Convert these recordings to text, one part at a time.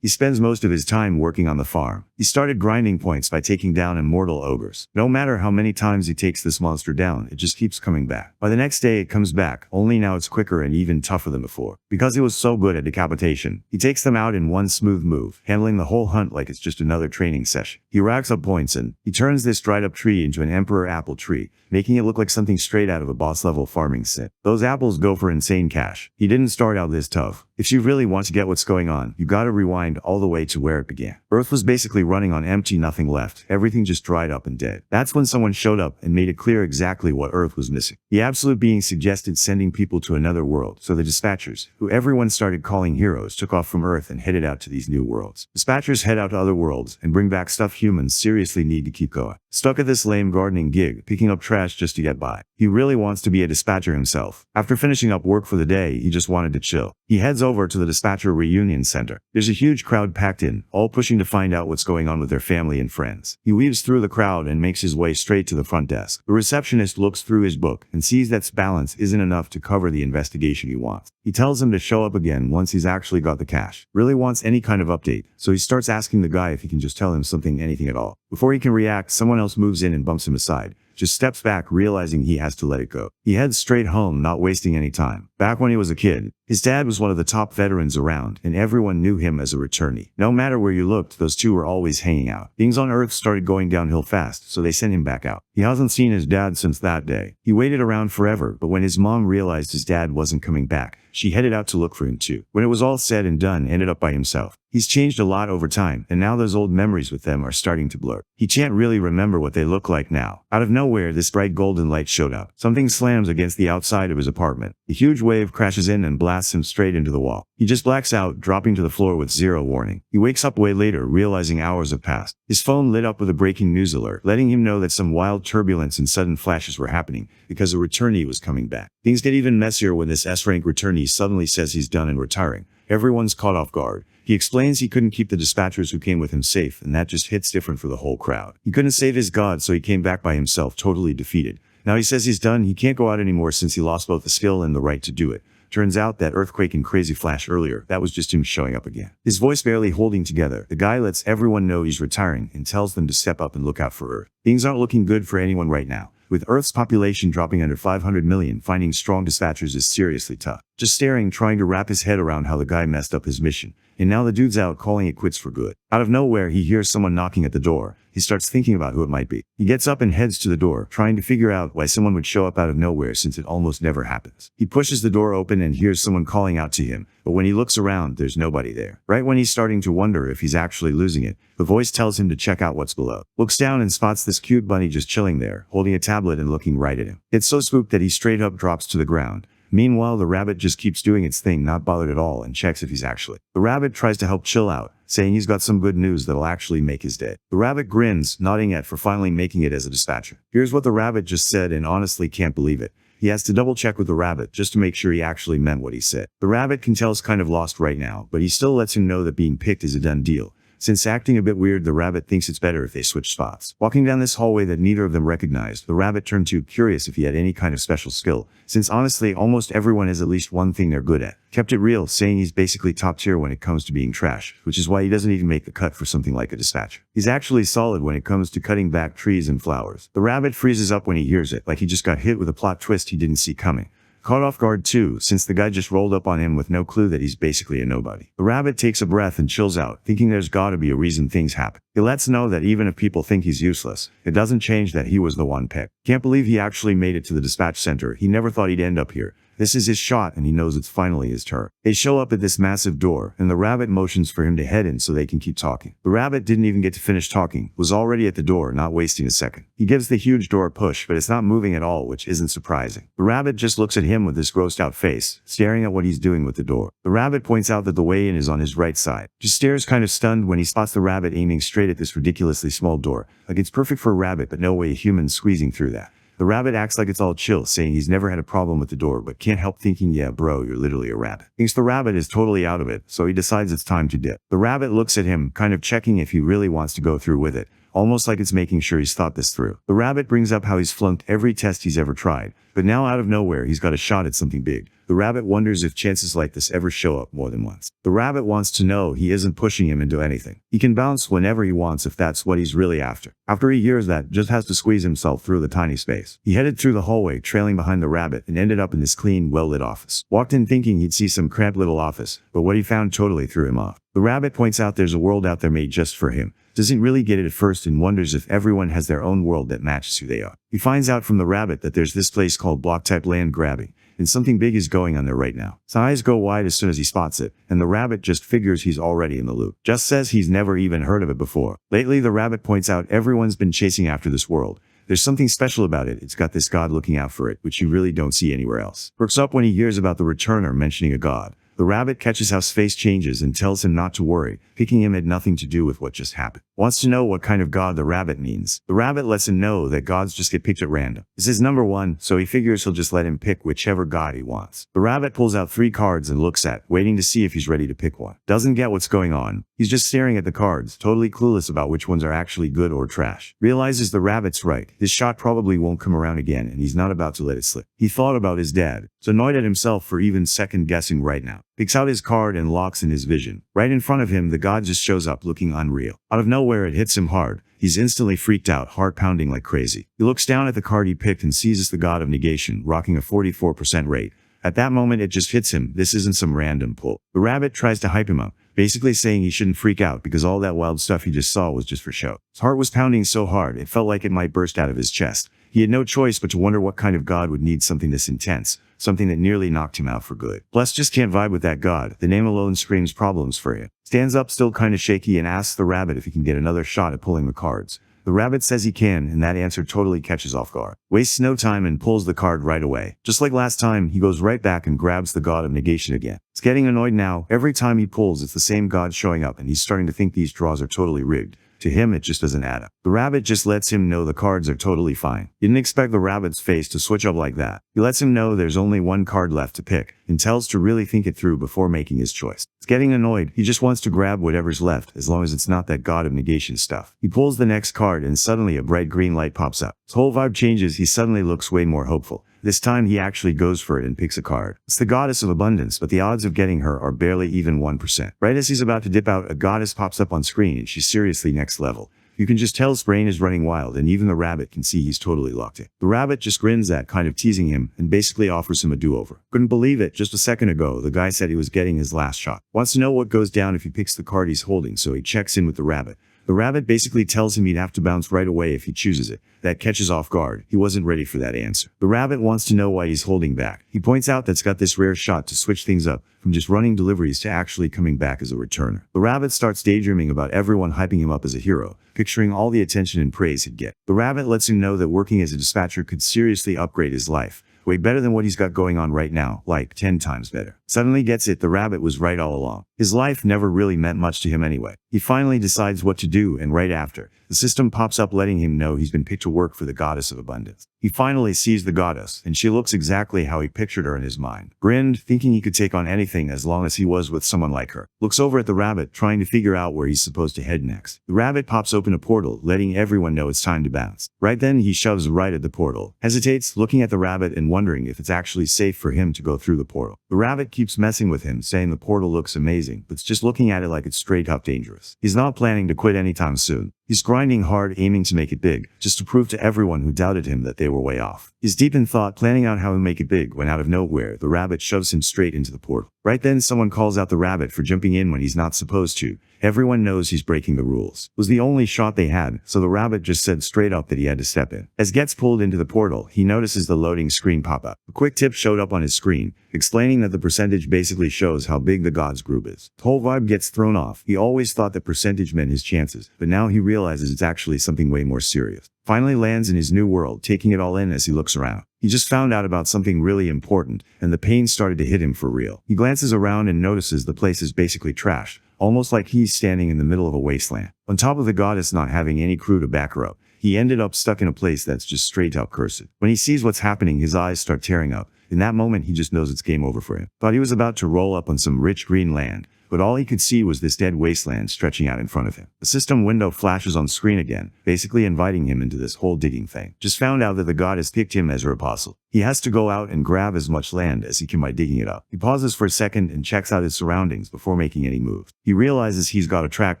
He spends most of his time working on the farm. He started grinding points by taking down immortal ogres. No matter how many times he takes this monster down, it just keeps coming back. By the next day it comes back, only now it's quicker and even tougher than before. Because he was so good at decapitation, he takes them out in one smooth move, handling the whole hunt like it's just another training session. He racks up points and he turns this dried up tree into an emperor apple tree, making it look like something straight out of a boss level farming sim. Those apples go for insane cash. He didn't start out this tough. If you really want to get what's going on, you gotta rewind all the way to where it began. Earth was basically running on empty, nothing left. Everything just dried up and dead. That's when someone showed up and made it clear exactly what Earth was missing. The absolute being suggested sending people to another world, so the dispatchers, who everyone started calling heroes, took off from Earth and headed out to these new worlds. Dispatchers head out to other worlds and bring back stuff humans seriously need to keep going. Stuck at this lame gardening gig, picking up trash just to get by. He really wants to be a dispatcher himself. After finishing up work for the day, he just wanted to chill. He heads over to the dispatcher reunion center. There's a huge crowd packed in, all pushing to find out what's going on with their family and friends. He weaves through the crowd and makes his way straight to the front desk. The receptionist looks through his book and sees that balance isn't enough to cover the investigation he wants. He tells him to show up again once he's actually got the cash. Really wants any kind of update, so he starts asking the guy if he can just tell him something, anything at all. Before he can react, someone else moves in and bumps him aside. Just steps back, realizing he has to let it go. He heads straight home, not wasting any time. Back when he was a kid, his dad was one of the top veterans around, and everyone knew him as a returnee. No matter where you looked, those two were always hanging out. Things on Earth started going downhill fast, so they sent him back out. He hasn't seen his dad since that day. He waited around forever, but when his mom realized his dad wasn't coming back, she headed out to look for him too. When it was all said and done, ended up by himself. He's changed a lot over time, and now those old memories with them are starting to blur. He can't really remember what they look like now. Out of nowhere, this bright golden light showed up. Something slams against the outside of his apartment. A huge wave crashes in and blasts him straight into the wall. He just blacks out, dropping to the floor with zero warning. He wakes up way later, realizing hours have passed. His phone lit up with a breaking news alert, letting him know that some wild turbulence and sudden flashes were happening because a returnee was coming back. Things get even messier when this S-rank returnee suddenly says he's done and retiring. Everyone's caught off guard. He explains he couldn't keep the dispatchers who came with him safe, and that just hits different for the whole crowd. He couldn't save his god, so he came back by himself, totally defeated. Now he says he's done, he can't go out anymore since he lost both the skill and the right to do it. Turns out that earthquake and crazy flash earlier, that was just him showing up again. His voice barely holding together, the guy lets everyone know he's retiring and tells them to step up and look out for Earth. Things aren't looking good for anyone right now. With Earth's population dropping under 500 million, finding strong dispatchers is seriously tough. Just staring, trying to wrap his head around how the guy messed up his mission. And now the dude's out calling it quits for good. Out of nowhere, he hears someone knocking at the door. He starts thinking about who it might be. He gets up and heads to the door, trying to figure out why someone would show up out of nowhere since it almost never happens. He pushes the door open and hears someone calling out to him, but when he looks around, there's nobody there. Right when he's starting to wonder if he's actually losing it, the voice tells him to check out what's below. Looks down and spots this cute bunny just chilling there, holding a tablet and looking right at him. It's so spooked that he straight up drops to the ground. Meanwhile, the rabbit just keeps doing its thing, not bothered at all, and checks if he's actually. The rabbit tries to help chill out, saying he's got some good news that'll actually make his day. The rabbit grins, nodding at for finally making it as a dispatcher. Here's what the rabbit just said and honestly can't believe it. He has to double check with the rabbit just to make sure he actually meant what he said. The rabbit can tell he's kind of lost right now, but he still lets him know that being picked is a done deal. Since acting a bit weird, the rabbit thinks it's better if they switch spots. Walking down this hallway that neither of them recognized, the rabbit turned to, curious if he had any kind of special skill, since honestly almost everyone has at least one thing they're good at. Kept it real, saying he's basically top tier when it comes to being trash, which is why he doesn't even make the cut for something like a dispatcher. He's actually solid when it comes to cutting back trees and flowers. The rabbit freezes up when he hears it, like he just got hit with a plot twist he didn't see coming. Caught off guard too, since the guy just rolled up on him with no clue that he's basically a nobody. The rabbit takes a breath and chills out, thinking there's gotta be a reason things happen. He lets know that even if people think he's useless, it doesn't change that he was the one picked. Can't believe he actually made it to the dispatch center. He never thought he'd end up here. This is his shot, and he knows it's finally his turn. They show up at this massive door, and the rabbit motions for him to head in so they can keep talking. The rabbit didn't even get to finish talking, was already at the door, not wasting a second. He gives the huge door a push, but it's not moving at all, which isn't surprising. The rabbit just looks at him with this grossed out face, staring at what he's doing with the door. The rabbit points out that the way in is on his right side. Just stares kind of stunned when he spots the rabbit aiming straight at this ridiculously small door. Like it's perfect for a rabbit, but no way a human's squeezing through that. The rabbit acts like it's all chill, saying he's never had a problem with the door, but can't help thinking, yeah bro, you're literally a rabbit. Thinks the rabbit is totally out of it, so he decides it's time to dip. The rabbit looks at him, kind of checking if he really wants to go through with it, almost like it's making sure he's thought this through. The rabbit brings up how he's flunked every test he's ever tried, but now out of nowhere he's got a shot at something big. The rabbit wonders if chances like this ever show up more than once. The rabbit wants to know he isn't pushing him into anything. He can bounce whenever he wants if that's what he's really after. After he hears that, just has to squeeze himself through the tiny space. He headed through the hallway trailing behind the rabbit and ended up in this clean, well-lit office. Walked in thinking he'd see some cramped little office, but what he found totally threw him off. The rabbit points out there's a world out there made just for him. Doesn't really get it at first and wonders if everyone has their own world that matches who they are. He finds out from the rabbit that there's this place called block-type land grabbing, and something big is going on there right now. His eyes go wide as soon as he spots it, and the rabbit just figures he's already in the loop. Just says he's never even heard of it before. Lately, the rabbit points out everyone's been chasing after this world. There's something special about it. It's got this god looking out for it, which you really don't see anywhere else. Perks up when he hears about the returner mentioning a god. The rabbit catches how his face changes and tells him not to worry, picking him had nothing to do with what just happened. Wants to know what kind of god the rabbit means. The rabbit lets him know that gods just get picked at random. This is number one, so he figures he'll just let him pick whichever god he wants. The rabbit pulls out 3 cards and looks at, waiting to see if he's ready to pick one. Doesn't get what's going on. He's just staring at the cards, totally clueless about which ones are actually good or trash. Realizes the rabbit's right. His shot probably won't come around again and he's not about to let it slip. He thought about his dad. He's annoyed at himself for even second guessing right now. Picks out his card and locks in his vision. Right in front of him, the god just shows up looking unreal. Out of nowhere, it hits him hard. He's instantly freaked out, heart pounding like crazy. He looks down at the card he picked and sees it's the god of negation, rocking a 44% rate. At that moment, it just hits him. This isn't some random pull. The rabbit tries to hype him up, basically saying he shouldn't freak out because all that wild stuff he just saw was just for show. His heart was pounding so hard, it felt like it might burst out of his chest. He had no choice but to wonder what kind of god would need something this intense, something that nearly knocked him out for good. Plus just can't vibe with that god. The name alone screams problems for him. Stands up still kinda shaky and asks the rabbit if he can get another shot at pulling the cards. The rabbit says he can, and that answer totally catches off guard. Wastes no time and pulls the card right away. Just like last time, he goes right back and grabs the god of negation again. He's getting annoyed now. Every time he pulls, it's the same god showing up, and he's starting to think these draws are totally rigged. To him, it just doesn't add up. The rabbit just lets him know the cards are totally fine. He didn't expect the rabbit's face to switch up like that. He lets him know there's only one card left to pick, and tells to really think it through before making his choice. He's getting annoyed. He just wants to grab whatever's left, as long as it's not that god of negation stuff. He pulls the next card and suddenly a bright green light pops up. His whole vibe changes. He suddenly looks way more hopeful. This time he actually goes for it and picks a card. It's the goddess of abundance, but the odds of getting her are barely even 1%. Right as he's about to dip out, a goddess pops up on screen and she's seriously next level. You can just tell his brain is running wild, and even the rabbit can see he's totally locked in. The rabbit just grins at, kind of teasing him, and basically offers him a do-over. Couldn't believe it. Just a second ago, the guy said he was getting his last shot. Wants to know what goes down if he picks the card he's holding, so he checks in with the rabbit. The rabbit basically tells him he'd have to bounce right away if he chooses it. That catches off guard. He wasn't ready for that answer. The rabbit wants to know why he's holding back. He points out that's got this rare shot to switch things up, from just running deliveries to actually coming back as a returner. The rabbit starts daydreaming about everyone hyping him up as a hero, picturing all the attention and praise he'd get. The rabbit lets him know that working as a dispatcher could seriously upgrade his life. Way better than what he's got going on right now, like 10 times better. Suddenly gets it, the rabbit was right all along. His life never really meant much to him anyway. He finally decides what to do, and right after, the system pops up letting him know he's been picked to work for the goddess of abundance. He finally sees the goddess, and she looks exactly how he pictured her in his mind. Grinned, thinking he could take on anything as long as he was with someone like her. Looks over at the rabbit, trying to figure out where he's supposed to head next. The rabbit pops open a portal, letting everyone know it's time to bounce. Right then, he shoves right at the portal. Hesitates, looking at the rabbit and wondering if it's actually safe for him to go through the portal. The rabbit keeps messing with him, saying the portal looks amazing, but just looking at it like it's straight up dangerous. He's not planning to quit anytime soon. He's grinding hard, aiming to make it big, just to prove to everyone who doubted him that they were way off. He's deep in thought, planning out how to make it big, when out of nowhere, the rabbit shoves him straight into the portal. Right then, someone calls out the rabbit for jumping in when he's not supposed to. Everyone knows he's breaking the rules. It was the only shot they had, so the rabbit just said straight up that he had to step in. As gets pulled into the portal, he notices the loading screen pop up. A quick tip showed up on his screen, explaining that the percentage basically shows how big the god's group is. The whole vibe gets thrown off. He always thought that percentage meant his chances, but now he realizes it's actually something way more serious. Finally lands in his new world, taking it all in as he looks around. He just found out about something really important, and the pain started to hit him for real. He glances around and notices the place is basically trashed, almost like he's standing in the middle of a wasteland. On top of the goddess not having any crew to back her up, he ended up stuck in a place that's just straight up cursed. When he sees what's happening, his eyes start tearing up. In that moment, he just knows it's game over for him. Thought he was about to roll up on some rich green land, but all he could see was this dead wasteland stretching out in front of him. The system window flashes on screen again, basically inviting him into this whole digging thing. Just found out that the goddess picked him as her apostle. He has to go out and grab as much land as he can by digging it up. He pauses for a second and checks out his surroundings before making any moves. He realizes he's got to track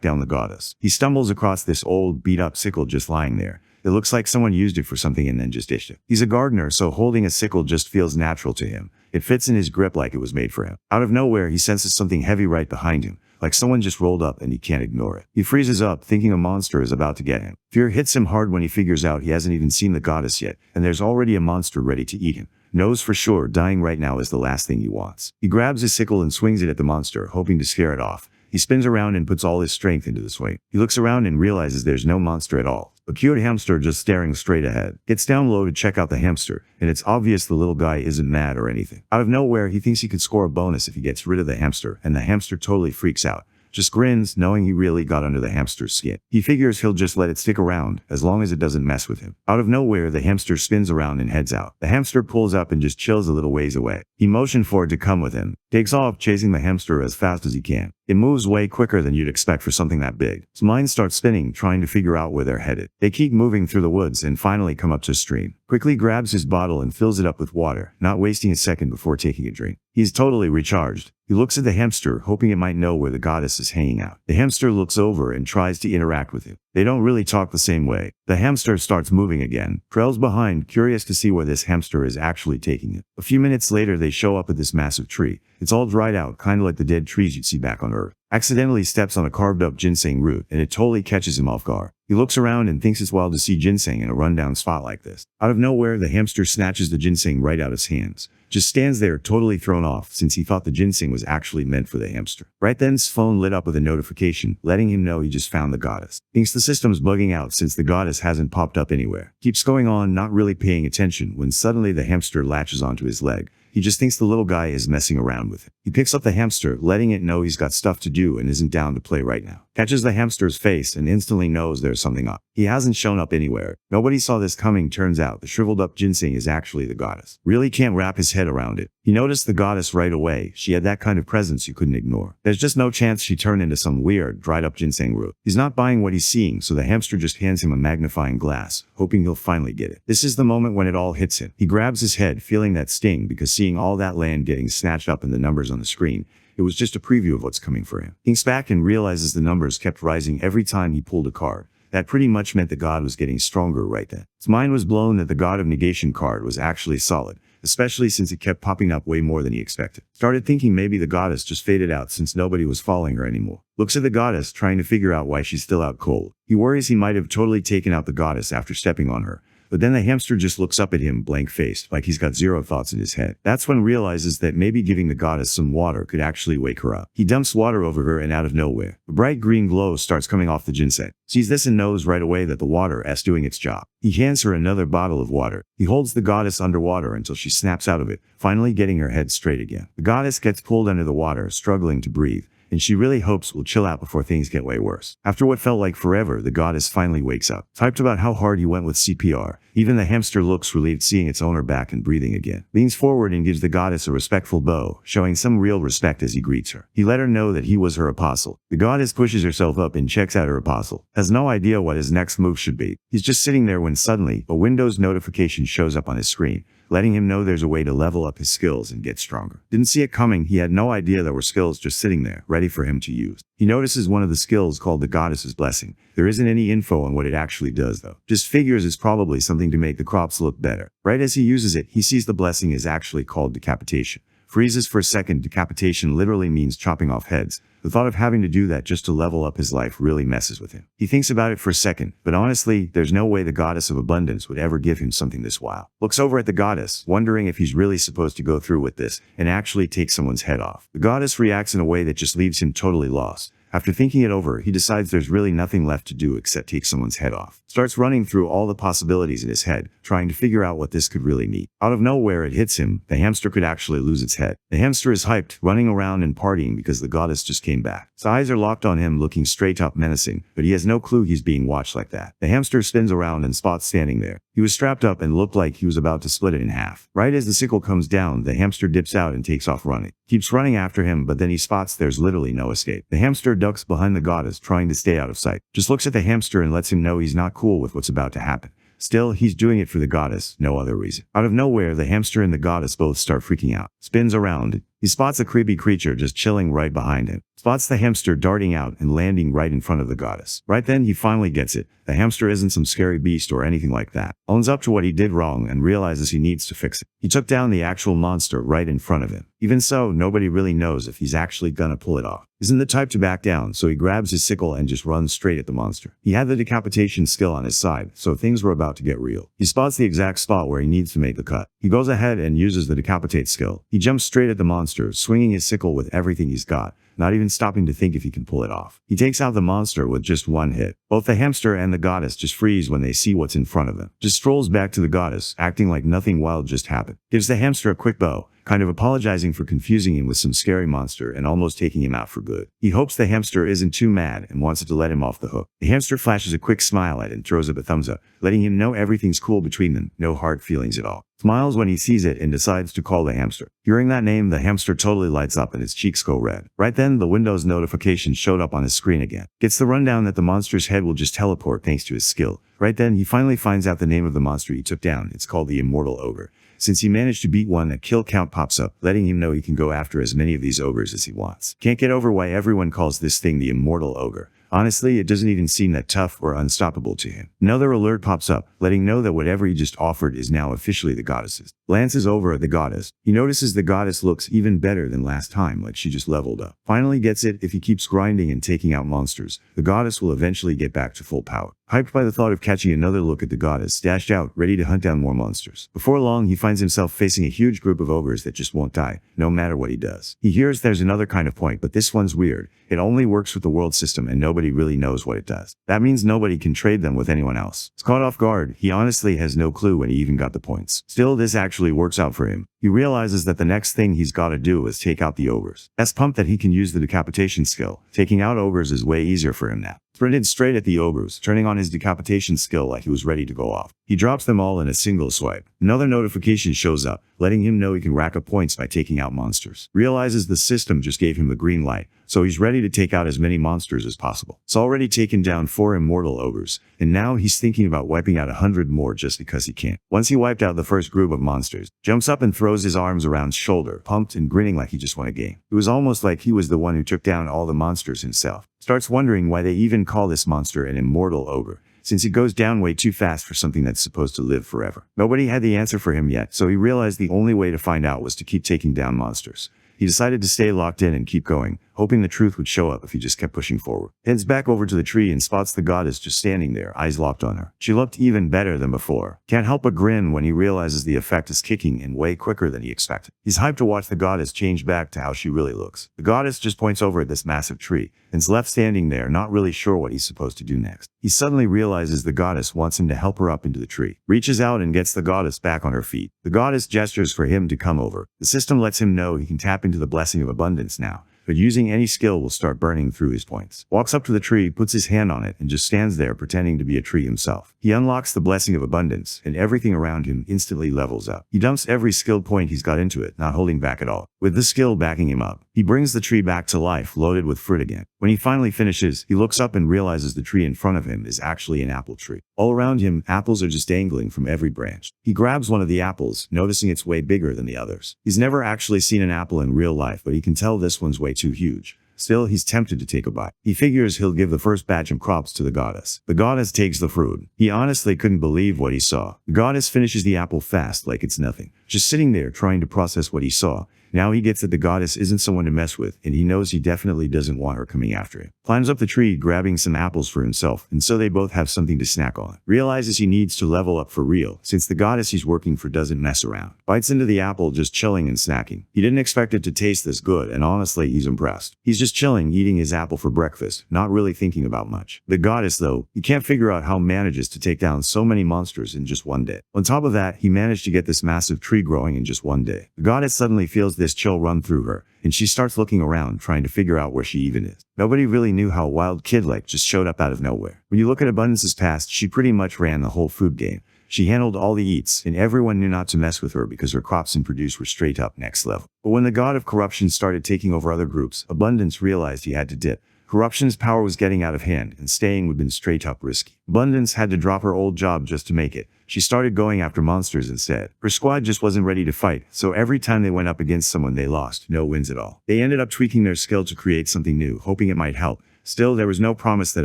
down the goddess. He stumbles across this old, beat-up sickle just lying there. It looks like someone used it for something and then just ditched it. He's a gardener, so holding a sickle just feels natural to him. It fits in his grip like it was made for him. Out of nowhere, he senses something heavy right behind him, like someone just rolled up and he can't ignore it. He freezes up, thinking a monster is about to get him. Fear hits him hard when he figures out he hasn't even seen the goddess yet, and there's already a monster ready to eat him. Knows for sure dying right now is the last thing he wants. He grabs his sickle and swings it at the monster, hoping to scare it off. He spins around and puts all his strength into the swing. He looks around and realizes there's no monster at all. A cute hamster just staring straight ahead. Gets down low to check out the hamster, and it's obvious the little guy isn't mad or anything. Out of nowhere, he thinks he could score a bonus if he gets rid of the hamster, and the hamster totally freaks out. Just grins, knowing he really got under the hamster's skin. He figures he'll just let it stick around, as long as it doesn't mess with him. Out of nowhere, the hamster spins around and heads out. The hamster pulls up and just chills a little ways away. He motioned for it to come with him. Takes off, chasing the hamster as fast as he can. It moves way quicker than you'd expect for something that big. His mind starts spinning, trying to figure out where they're headed. They keep moving through the woods and finally come up to a stream. Quickly grabs his bottle and fills it up with water, not wasting a second before taking a drink. He's totally recharged. He looks at the hamster, hoping it might know where the goddess is hanging out. The hamster looks over and tries to interact with him. They don't really talk the same way. The hamster starts moving again, trails behind, curious to see where this hamster is actually taking it. A few minutes later, they show up at this massive tree. It's all dried out, kind of like the dead trees you'd see back on Earth. Accidentally steps on a carved up ginseng root, and it totally catches him off guard. He looks around and thinks it's wild to see ginseng in a rundown spot like this. Out of nowhere, the hamster snatches the ginseng right out of his hands. Just stands there totally thrown off since he thought the ginseng was actually meant for the hamster. Right then, his phone lit up with a notification, letting him know he just found the goddess. Thinks the system's bugging out since the goddess hasn't popped up anywhere. Keeps going on, not really paying attention, when suddenly the hamster latches onto his leg. He just thinks the little guy is messing around with it. He picks up the hamster, letting it know he's got stuff to do and isn't down to play right now. Catches the hamster's face and instantly knows there's something up. He hasn't shown up anywhere. Nobody saw this coming. Turns out the shriveled up ginseng is actually the goddess. Really can't wrap his head around it. He noticed the goddess right away. She had that kind of presence you couldn't ignore. There's just no chance she turned into some weird, dried up ginseng root. He's not buying what he's seeing, so the hamster just hands him a magnifying glass, hoping he'll finally get it. This is the moment when it all hits him. He grabs his head, feeling that sting, because seeing all that land getting snatched up in the numbers on the screen, it was just a preview of what's coming for him. Thinks back and realizes the numbers kept rising every time he pulled a card. That pretty much meant the god was getting stronger right then. His mind was blown that the God of Negation card was actually solid, especially since it kept popping up way more than he expected. Started thinking maybe the goddess just faded out since nobody was following her anymore. Looks at the goddess, trying to figure out why she's still out cold. He worries he might have totally taken out the goddess after stepping on her. But then the hamster just looks up at him blank-faced, like he's got zero thoughts in his head. That's when realizes that maybe giving the goddess some water could actually wake her up. He dumps water over her and out of nowhere, a bright green glow starts coming off the ginseng. Sees this and knows right away that the water is doing its job. He hands her another bottle of water. He holds the goddess underwater until she snaps out of it, finally getting her head straight again. The goddess gets pulled under the water, struggling to breathe, and she really hopes will chill out before things get way worse. After what felt like forever, the goddess finally wakes up. Typed about how hard he went with CPR. Even the hamster looks relieved seeing its owner back and breathing again. Leans forward and gives the goddess a respectful bow, showing some real respect as he greets her. He let her know that he was her apostle. The goddess pushes herself up and checks out her apostle. Has no idea what his next move should be. He's just sitting there when suddenly, a Windows notification shows up on his screen, letting him know there's a way to level up his skills and get stronger. Didn't see it coming. He had no idea there were skills just sitting there, ready for him to use. He notices one of the skills called the Goddess's Blessing. There isn't any info on what it actually does though. Just figures it's probably something to make the crops look better. Right as he uses it, he sees the blessing is actually called decapitation. Freezes for a second. Decapitation literally means chopping off heads. The thought of having to do that just to level up his life really messes with him. He thinks about it for a second, but honestly, there's no way the goddess of abundance would ever give him something this wild. Looks over at the goddess, wondering if he's really supposed to go through with this and actually take someone's head off. The goddess reacts in a way that just leaves him totally lost. After thinking it over, he decides there's really nothing left to do except take someone's head off. Starts running through all the possibilities in his head, trying to figure out what this could really mean. Out of nowhere, it hits him. The hamster could actually lose its head. The hamster is hyped, running around and partying because the goddess just came back. His eyes are locked on him, looking straight up menacing, but he has no clue he's being watched like that. The hamster spins around and spots standing there. He was strapped up and looked like he was about to split it in half. Right as the sickle comes down, the hamster dips out and takes off running. Keeps running after him, but then he spots there's literally no escape. The hamster ducks behind the goddess, trying to stay out of sight. Just looks at the hamster and lets him know he's not cool with what's about to happen. Still, he's doing it for the goddess, no other reason. Out of nowhere, the hamster and the goddess both start freaking out. Spins around. He spots a creepy creature just chilling right behind him. Spots the hamster darting out and landing right in front of the goddess. Right then, he finally gets it. The hamster isn't some scary beast or anything like that. Owns up to what he did wrong and realizes he needs to fix it. He took down the actual monster right in front of him. Even so, nobody really knows if he's actually gonna pull it off. Isn't the type to back down, so he grabs his sickle and just runs straight at the monster. He had the decapitation skill on his side, so things were about to get real. He spots the exact spot where he needs to make the cut. He goes ahead and uses the decapitate skill. He jumps straight at the monster, swinging his sickle with everything he's got, not even stopping to think if he can pull it off. He takes out the monster with just one hit. Both the hamster and the goddess just freeze when they see what's in front of them. Just strolls back to the goddess, acting like nothing wild just happened. Gives the hamster a quick bow, kind of apologizing for confusing him with some scary monster and almost taking him out for good. He hopes the hamster isn't too mad and wants it to let him off the hook. The hamster flashes a quick smile at it and throws up a thumbs up, letting him know everything's cool between them, no hard feelings at all. Smiles when he sees it and decides to call the hamster. Hearing that name, the hamster totally lights up and his cheeks go red. Right then, the Windows notification showed up on his screen again. Gets the rundown that the monster's head will just teleport thanks to his skill. Right then, he finally finds out the name of the monster he took down. It's called the Immortal Ogre. Since he managed to beat one, a kill count pops up, letting him know he can go after as many of these ogres as he wants. Can't get over why everyone calls this thing the Immortal Ogre. Honestly, it doesn't even seem that tough or unstoppable to him. Another alert pops up, letting know that whatever he just offered is now officially the goddess's. Glances over at the goddess. He notices the goddess looks even better than last time, like she just leveled up. Finally gets it, if he keeps grinding and taking out monsters, the goddess will eventually get back to full power. Hyped by the thought of catching another look at the goddess, dashed out, ready to hunt down more monsters. Before long, he finds himself facing a huge group of ogres that just won't die, no matter what he does. He hears there's another kind of point, but this one's weird. It only works with the world system and nobody really knows what it does. That means nobody can trade them with anyone else. He's caught off guard. He honestly has no clue when he even got the points. Still, this actually works out for him. He realizes that the next thing he's gotta do is take out the ogres. That's pumped that he can use the decapitation skill. Taking out ogres is way easier for him now. Sprinted straight at the ogres, turning on his decapitation skill like he was ready to go off. He drops them all in a single swipe. Another notification shows up, letting him know he can rack up points by taking out monsters. Realizes the system just gave him the green light, so he's ready to take out as many monsters as possible. It's already taken down 4 immortal ogres, and now he's thinking about wiping out 100 more just because he can. Once he wiped out the first group of monsters, jumps up and throws his arms around his shoulder, pumped and grinning like he just won a game. It was almost like he was the one who took down all the monsters himself. Starts wondering why they even call this monster an immortal ogre, since he goes down way too fast for something that's supposed to live forever. Nobody had the answer for him yet, so he realized the only way to find out was to keep taking down monsters. He decided to stay locked in and keep going, hoping the truth would show up if he just kept pushing forward. Heads back over to the tree and spots the goddess just standing there, eyes locked on her. She looked even better than before. Can't help but grin when he realizes the effect is kicking in way quicker than he expected. He's hyped to watch the goddess change back to how she really looks. The goddess just points over at this massive tree, and's left standing there, not really sure what he's supposed to do next. He suddenly realizes the goddess wants him to help her up into the tree. Reaches out and gets the goddess back on her feet. The goddess gestures for him to come over. The system lets him know he can tap into the blessing of abundance now, but using any skill will start burning through his points. Walks up to the tree, puts his hand on it, and just stands there pretending to be a tree himself. He unlocks the blessing of abundance, and everything around him instantly levels up. He dumps every skill point he's got into it, not holding back at all. With the skill backing him up, he brings the tree back to life, loaded with fruit again. When he finally finishes, he looks up and realizes the tree in front of him is actually an apple tree. All around him, apples are just dangling from every branch. He grabs one of the apples, noticing it's way bigger than the others. He's never actually seen an apple in real life, but he can tell this one's way too huge. Still, he's tempted to take a bite. He figures he'll give the first batch of crops to the goddess. The goddess takes the fruit. He honestly couldn't believe what he saw. The goddess finishes the apple fast like it's nothing. just sitting there trying to process what he saw. Now he gets that the goddess isn't someone to mess with, and he knows he definitely doesn't want her coming after him. Climbs up the tree, grabbing some apples for himself, and so they both have something to snack on. Realizes he needs to level up for real, since the goddess he's working for doesn't mess around. Bites into the apple, just chilling and snacking. He didn't expect it to taste this good, and honestly, he's impressed. He's just chilling, eating his apple for breakfast, not really thinking about much. The goddess, though, he can't figure out how manages to take down so many monsters in just one day. On top of that, he managed to get this massive tree growing in just one day. The goddess suddenly feels this chill run through her, and she starts looking around, trying to figure out where she even is. Nobody really knew how a wild kid like just showed up out of nowhere. When you look at Abundance's past, she pretty much ran the whole food game. She handled all the eats, and everyone knew not to mess with her because her crops and produce were straight up next level. But when the god of corruption started taking over other groups, Abundance realized he had to dip. Corruption's power was getting out of hand, and staying would have been straight up risky. Abundance had to drop her old job just to make it. She started going after monsters instead. Her squad just wasn't ready to fight, so every time they went up against someone they lost, no wins at all. They ended up tweaking their skill to create something new, hoping it might help. Still, there was no promise that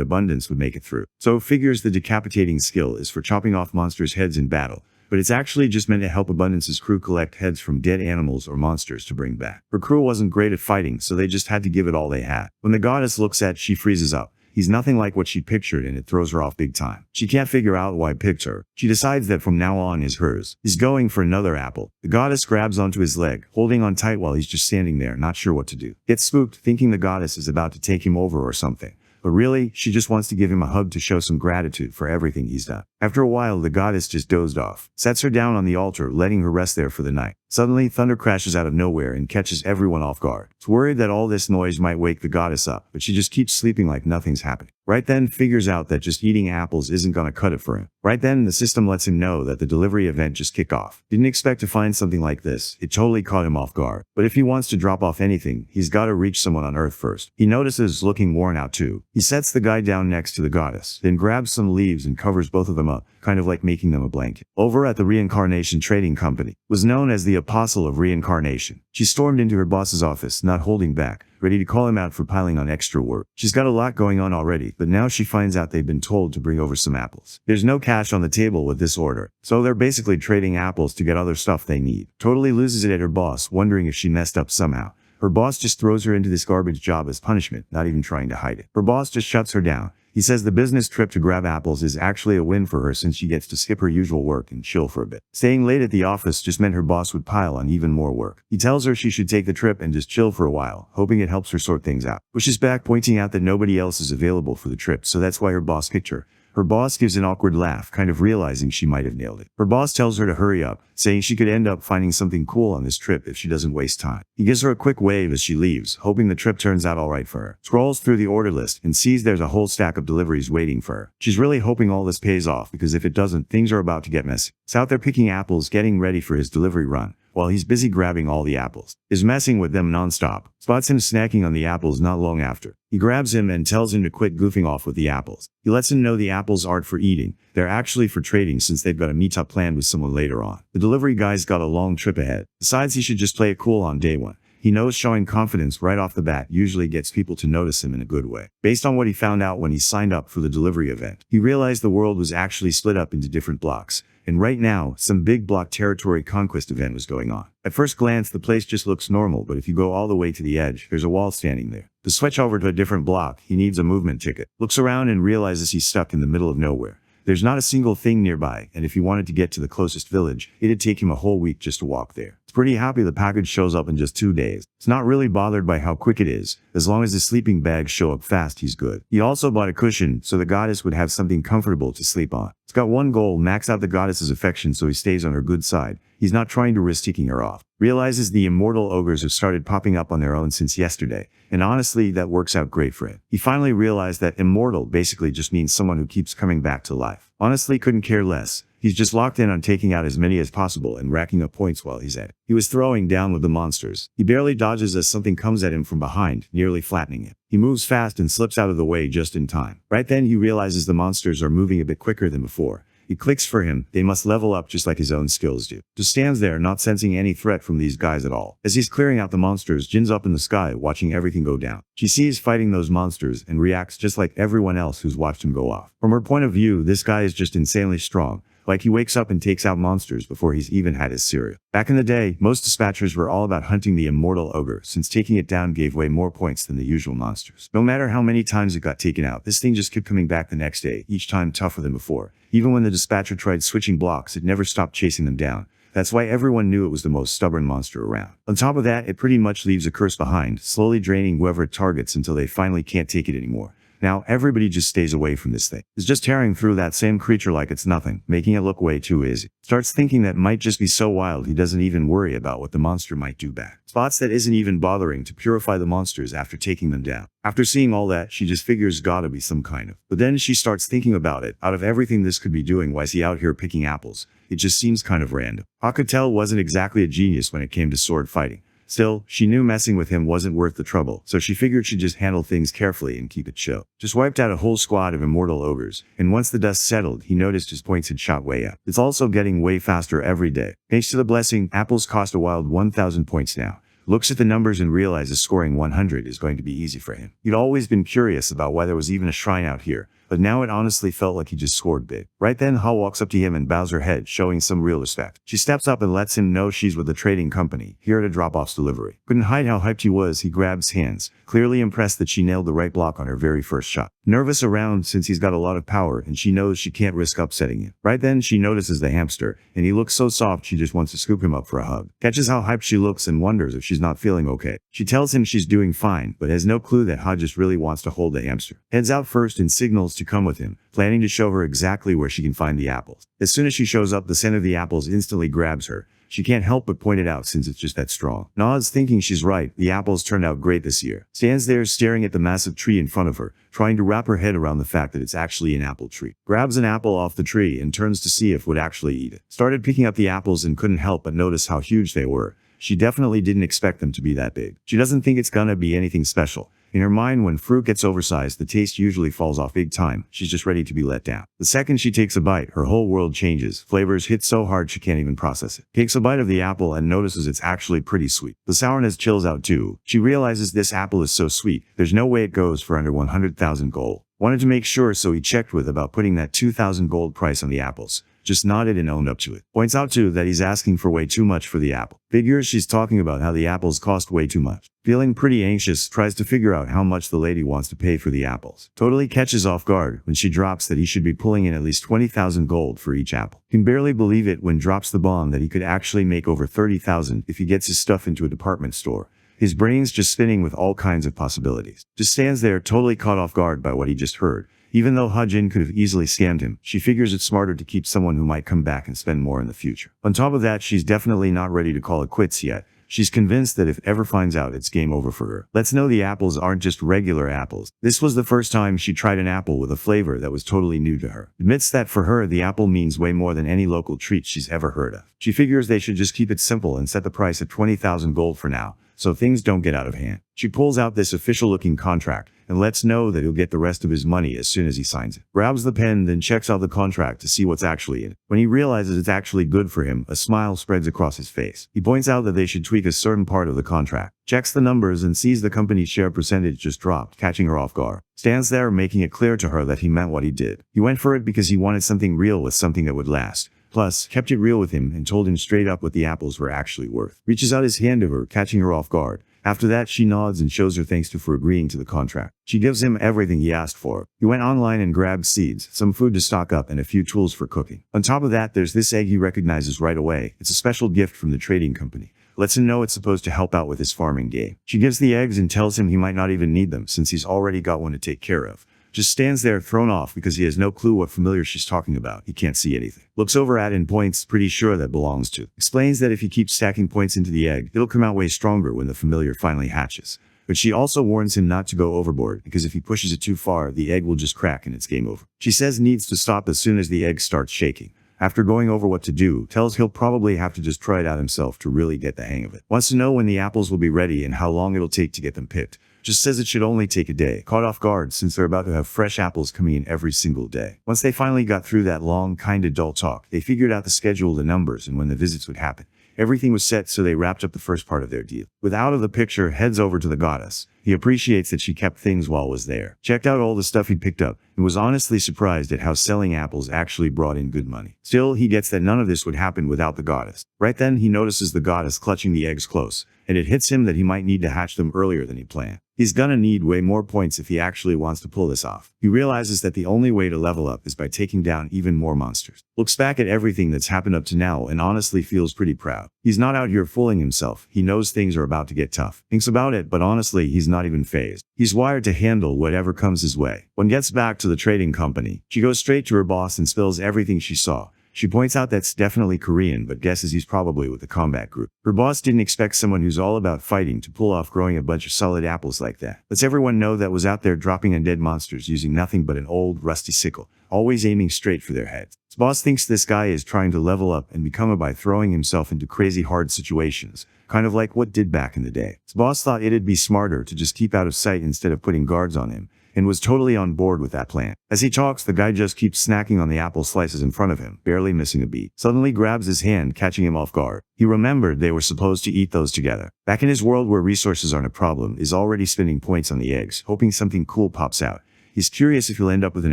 Abundance would make it through. So figures the decapitating skill is for chopping off monsters' heads in battle, but it's actually just meant to help Abundance's crew collect heads from dead animals or monsters to bring back. Her crew wasn't great at fighting, so they just had to give it all they had. When the goddess looks at, she freezes up. He's nothing like what she pictured, and it throws her off big time. She can't figure out why I picked her. She decides that from now on is hers. He's going for another apple. The goddess grabs onto his leg, holding on tight while he's just standing there, not sure what to do. Gets spooked, thinking the goddess is about to take him over or something. But really, she just wants to give him a hug to show some gratitude for everything he's done. After a while, the goddess just dozed off, sets her down on the altar, letting her rest there for the night. Suddenly, thunder crashes out of nowhere and catches everyone off guard. It's worried that all this noise might wake the goddess up, but she just keeps sleeping like nothing's happening. Right then, figures out that just eating apples isn't gonna cut it for him. Right then, the system lets him know that the delivery event just kicked off. Didn't expect to find something like this. It totally caught him off guard. But if he wants to drop off anything, he's gotta reach someone on Earth first. He notices looking worn out too. He sets the guy down next to the goddess, then grabs some leaves and covers both of them up, kind of like making them a blanket. Over at the Reincarnation Trading Company, was known as the Apostle of Reincarnation. She stormed into her boss's office, not holding back, ready to call him out for piling on extra work. She's got a lot going on already, but now she finds out they've been told to bring over some apples. There's no cash on the table with this order, so they're basically trading apples to get other stuff they need. Totally loses it at her boss, wondering if she messed up somehow. Her boss just throws her into this garbage job as punishment, not even trying to hide it. Her boss just shuts her down. He says the business trip to grab apples is actually a win for her since she gets to skip her usual work and chill for a bit. Staying late at the office just meant her boss would pile on even more work. He tells her she should take the trip and just chill for a while, hoping it helps her sort things out. Pushes back, pointing out that nobody else is available for the trip, so that's why her boss picked her. Her boss gives an awkward laugh, kind of realizing she might have nailed it. Her boss tells her to hurry up, saying she could end up finding something cool on this trip if she doesn't waste time. He gives her a quick wave as she leaves, hoping the trip turns out alright for her. Scrolls through the order list and sees there's a whole stack of deliveries waiting for her. She's really hoping all this pays off because if it doesn't, things are about to get messy. He's out there picking apples, getting ready for his delivery run, while he's busy grabbing all the apples. Is messing with them non-stop. Spots him snacking on the apples not long after. He grabs him and tells him to quit goofing off with the apples. He lets him know the apples aren't for eating, they're actually for trading since they've got a meetup planned with someone later on. The delivery guy's got a long trip ahead. Decides he should just play it cool on day one. He knows showing confidence right off the bat usually gets people to notice him in a good way. Based on what he found out when he signed up for the delivery event, he realized the world was actually split up into different blocks. And right now, some big block territory conquest event was going on. At first glance, the place just looks normal, but if you go all the way to the edge, there's a wall standing there. To switch over to a different block, he needs a movement ticket. Looks around and realizes he's stuck in the middle of nowhere. There's not a single thing nearby, and if he wanted to get to the closest village, it'd take him a whole week just to walk there. It's pretty happy the package shows up in just 2 days. It's not really bothered by how quick it is. As long as the sleeping bags show up fast, he's good. He also bought a cushion, so the goddess would have something comfortable to sleep on. It's got one goal, max out the goddess's affection so he stays on her good side. He's not trying to risk taking her off. Realizes the immortal ogres have started popping up on their own since yesterday, and honestly, that works out great for him. He finally realized that immortal basically just means someone who keeps coming back to life. Honestly, couldn't care less. He's just locked in on taking out as many as possible and racking up points while he's at it. He was throwing down with the monsters. He barely dodges as something comes at him from behind, nearly flattening him. He moves fast and slips out of the way just in time. Right then he realizes the monsters are moving a bit quicker than before. It clicks for him, they must level up just like his own skills do. Just stands there not sensing any threat from these guys at all. As he's clearing out the monsters, Jin's up in the sky watching everything go down. She sees fighting those monsters and reacts just like everyone else who's watched him go off. From her point of view, this guy is just insanely strong. Like he wakes up and takes out monsters before he's even had his cereal. Back in the day, most dispatchers were all about hunting the immortal ogre, since taking it down gave way more points than the usual monsters. No matter how many times it got taken out, this thing just kept coming back the next day, each time tougher than before. Even when the dispatcher tried switching blocks, it never stopped chasing them down. That's why everyone knew it was the most stubborn monster around. On top of that, it pretty much leaves a curse behind, slowly draining whoever it targets until they finally can't take it anymore. Now, everybody just stays away from this thing. It's just tearing through that same creature like it's nothing, making it look way too easy. Starts thinking that might just be so wild he doesn't even worry about what the monster might do back. Spots that isn't even bothering to purify the monsters after taking them down. After seeing all that, she just figures gotta be some kind of. But then she starts thinking about it. Out of everything this could be doing, why is he out here picking apples? It just seems kind of random. Akatel wasn't exactly a genius when it came to sword fighting. Still, she knew messing with him wasn't worth the trouble, so she figured she'd just handle things carefully and keep it chill. Just wiped out a whole squad of immortal ogres, and once the dust settled, he noticed his points had shot way up. It's also getting way faster every day. Thanks to the blessing, apples cost a wild 1,000 points now. Looks at the numbers and realizes scoring 100 is going to be easy for him. He'd always been curious about why there was even a shrine out here, but now it honestly felt like he just scored big. Right then, Ha walks up to him and bows her head, showing some real respect. She steps up and lets him know she's with the trading company, here to drop off delivery. Couldn't hide how hyped he was. He grabs hands, clearly impressed that she nailed the right block on her very first shot. Nervous around since he's got a lot of power and she knows she can't risk upsetting him. Right then, she notices the hamster, and he looks so soft she just wants to scoop him up for a hug. Catches how hyped she looks and wonders if she's not feeling okay. She tells him she's doing fine, but has no clue that Ha just really wants to hold the hamster. Heads out first and signals to come with him, planning to show her exactly where she can find the apples. As soon as she shows up, the scent of the apples instantly grabs her. She can't help but point it out since it's just that strong. Nods, thinking she's right. The apples turned out great this year. Stands there staring at the massive tree in front of her, trying to wrap her head around the fact that it's actually an apple tree. Grabs an apple off the tree and turns to see if would actually eat it. Started picking up the apples and couldn't help but notice how huge they were. She definitely didn't expect them to be that big. She doesn't think it's gonna be anything special. In her mind, when fruit gets oversized, the taste usually falls off big time. She's just ready to be let down. The second she takes a bite, her whole world changes. Flavors hit so hard she can't even process it. Takes a bite of the apple and notices it's actually pretty sweet. The sourness chills out too. She realizes this apple is so sweet, there's no way it goes for under 100,000 gold. Wanted to make sure, so he checked with about putting that 2,000 gold price on the apples. Just nodded and owned up to it. Points out too that he's asking for way too much for the apple. Figures she's talking about how the apples cost way too much. Feeling pretty anxious, tries to figure out how much the lady wants to pay for the apples. Totally catches off guard when she drops that he should be pulling in at least 20,000 gold for each apple. Can barely believe it when drops the bomb that he could actually make over 30,000 if he gets his stuff into a department store. His brain's just spinning with all kinds of possibilities. Just stands there totally caught off guard by what he just heard. Even though Ha-jin could have easily scammed him, she figures it's smarter to keep someone who might come back and spend more in the future. On top of that, she's definitely not ready to call it quits yet. She's convinced that if ever finds out, it's game over for her. Let's know the apples aren't just regular apples. This was the first time she tried an apple with a flavor that was totally new to her. Admits that for her, the apple means way more than any local treat she's ever heard of. She figures they should just keep it simple and set the price at 20,000 gold for now, so things don't get out of hand. She pulls out this official-looking contract and lets know that he'll get the rest of his money as soon as he signs it. Grabs the pen, then checks out the contract to see what's actually in it. When he realizes it's actually good for him, a smile spreads across his face. He points out that they should tweak a certain part of the contract. Checks the numbers and sees the company's share percentage just dropped, catching her off guard. Stands there, making it clear to her that he meant what he did. He went for it because he wanted something real with something that would last. Plus, kept it real with him and told him straight up what the apples were actually worth. Reaches out his hand to her, catching her off guard. After that, she nods and shows her thanks for agreeing to the contract. She gives him everything he asked for. He went online and grabbed seeds, some food to stock up, and a few tools for cooking. On top of that, there's this egg he recognizes right away. It's a special gift from the trading company. Lets him know it's supposed to help out with his farming game. She gives the eggs and tells him he might not even need them since he's already got one to take care of. Just stands there thrown off because he has no clue what familiar she's talking about. He can't see anything. Looks over at and points, pretty sure that belongs to. Explains that if he keeps stacking points into the egg, it'll come out way stronger when the familiar finally hatches. But she also warns him not to go overboard because if he pushes it too far, the egg will just crack and it's game over. She says needs to stop as soon as the egg starts shaking. After going over what to do, tells he'll probably have to just try it out himself to really get the hang of it. Wants to know when the apples will be ready and how long it'll take to get them picked. Just says it should only take a day. Caught off guard since they're about to have fresh apples coming in every single day. Once they finally got through that long, kinda dull talk, they figured out the schedule, the numbers, and when the visits would happen. Everything was set, so they wrapped up the first part of their deal. With out of the picture, heads over to the goddess. He appreciates that she kept things while was there. Checked out all the stuff he'd picked up, and was honestly surprised at how selling apples actually brought in good money. Still, he gets that none of this would happen without the goddess. Right then, he notices the goddess clutching the eggs close, and it hits him that he might need to hatch them earlier than he planned. He's gonna need way more points if he actually wants to pull this off. He realizes that the only way to level up is by taking down even more monsters. Looks back at everything that's happened up to now and honestly feels pretty proud. He's not out here fooling himself. He knows things are about to get tough. Thinks about it, but honestly, he's not even fazed. He's wired to handle whatever comes his way. When gets back to the trading company, she goes straight to her boss and spills everything she saw. She points out that's definitely Korean, but guesses he's probably with the combat group. Her boss didn't expect someone who's all about fighting to pull off growing a bunch of solid apples like that. Lets everyone know that was out there dropping undead monsters using nothing but an old, rusty sickle, always aiming straight for their heads. His boss thinks this guy is trying to level up and become it by throwing himself into crazy hard situations, kind of like what did back in the day. His boss thought it'd be smarter to just keep out of sight instead of putting guards on him, and was totally on board with that plan. As he talks, the guy just keeps snacking on the apple slices in front of him, barely missing a beat. Suddenly grabs his hand, catching him off guard. He remembered they were supposed to eat those together. Back in his world where resources aren't a problem, is already spending points on the eggs, hoping something cool pops out. He's curious if he'll end up with an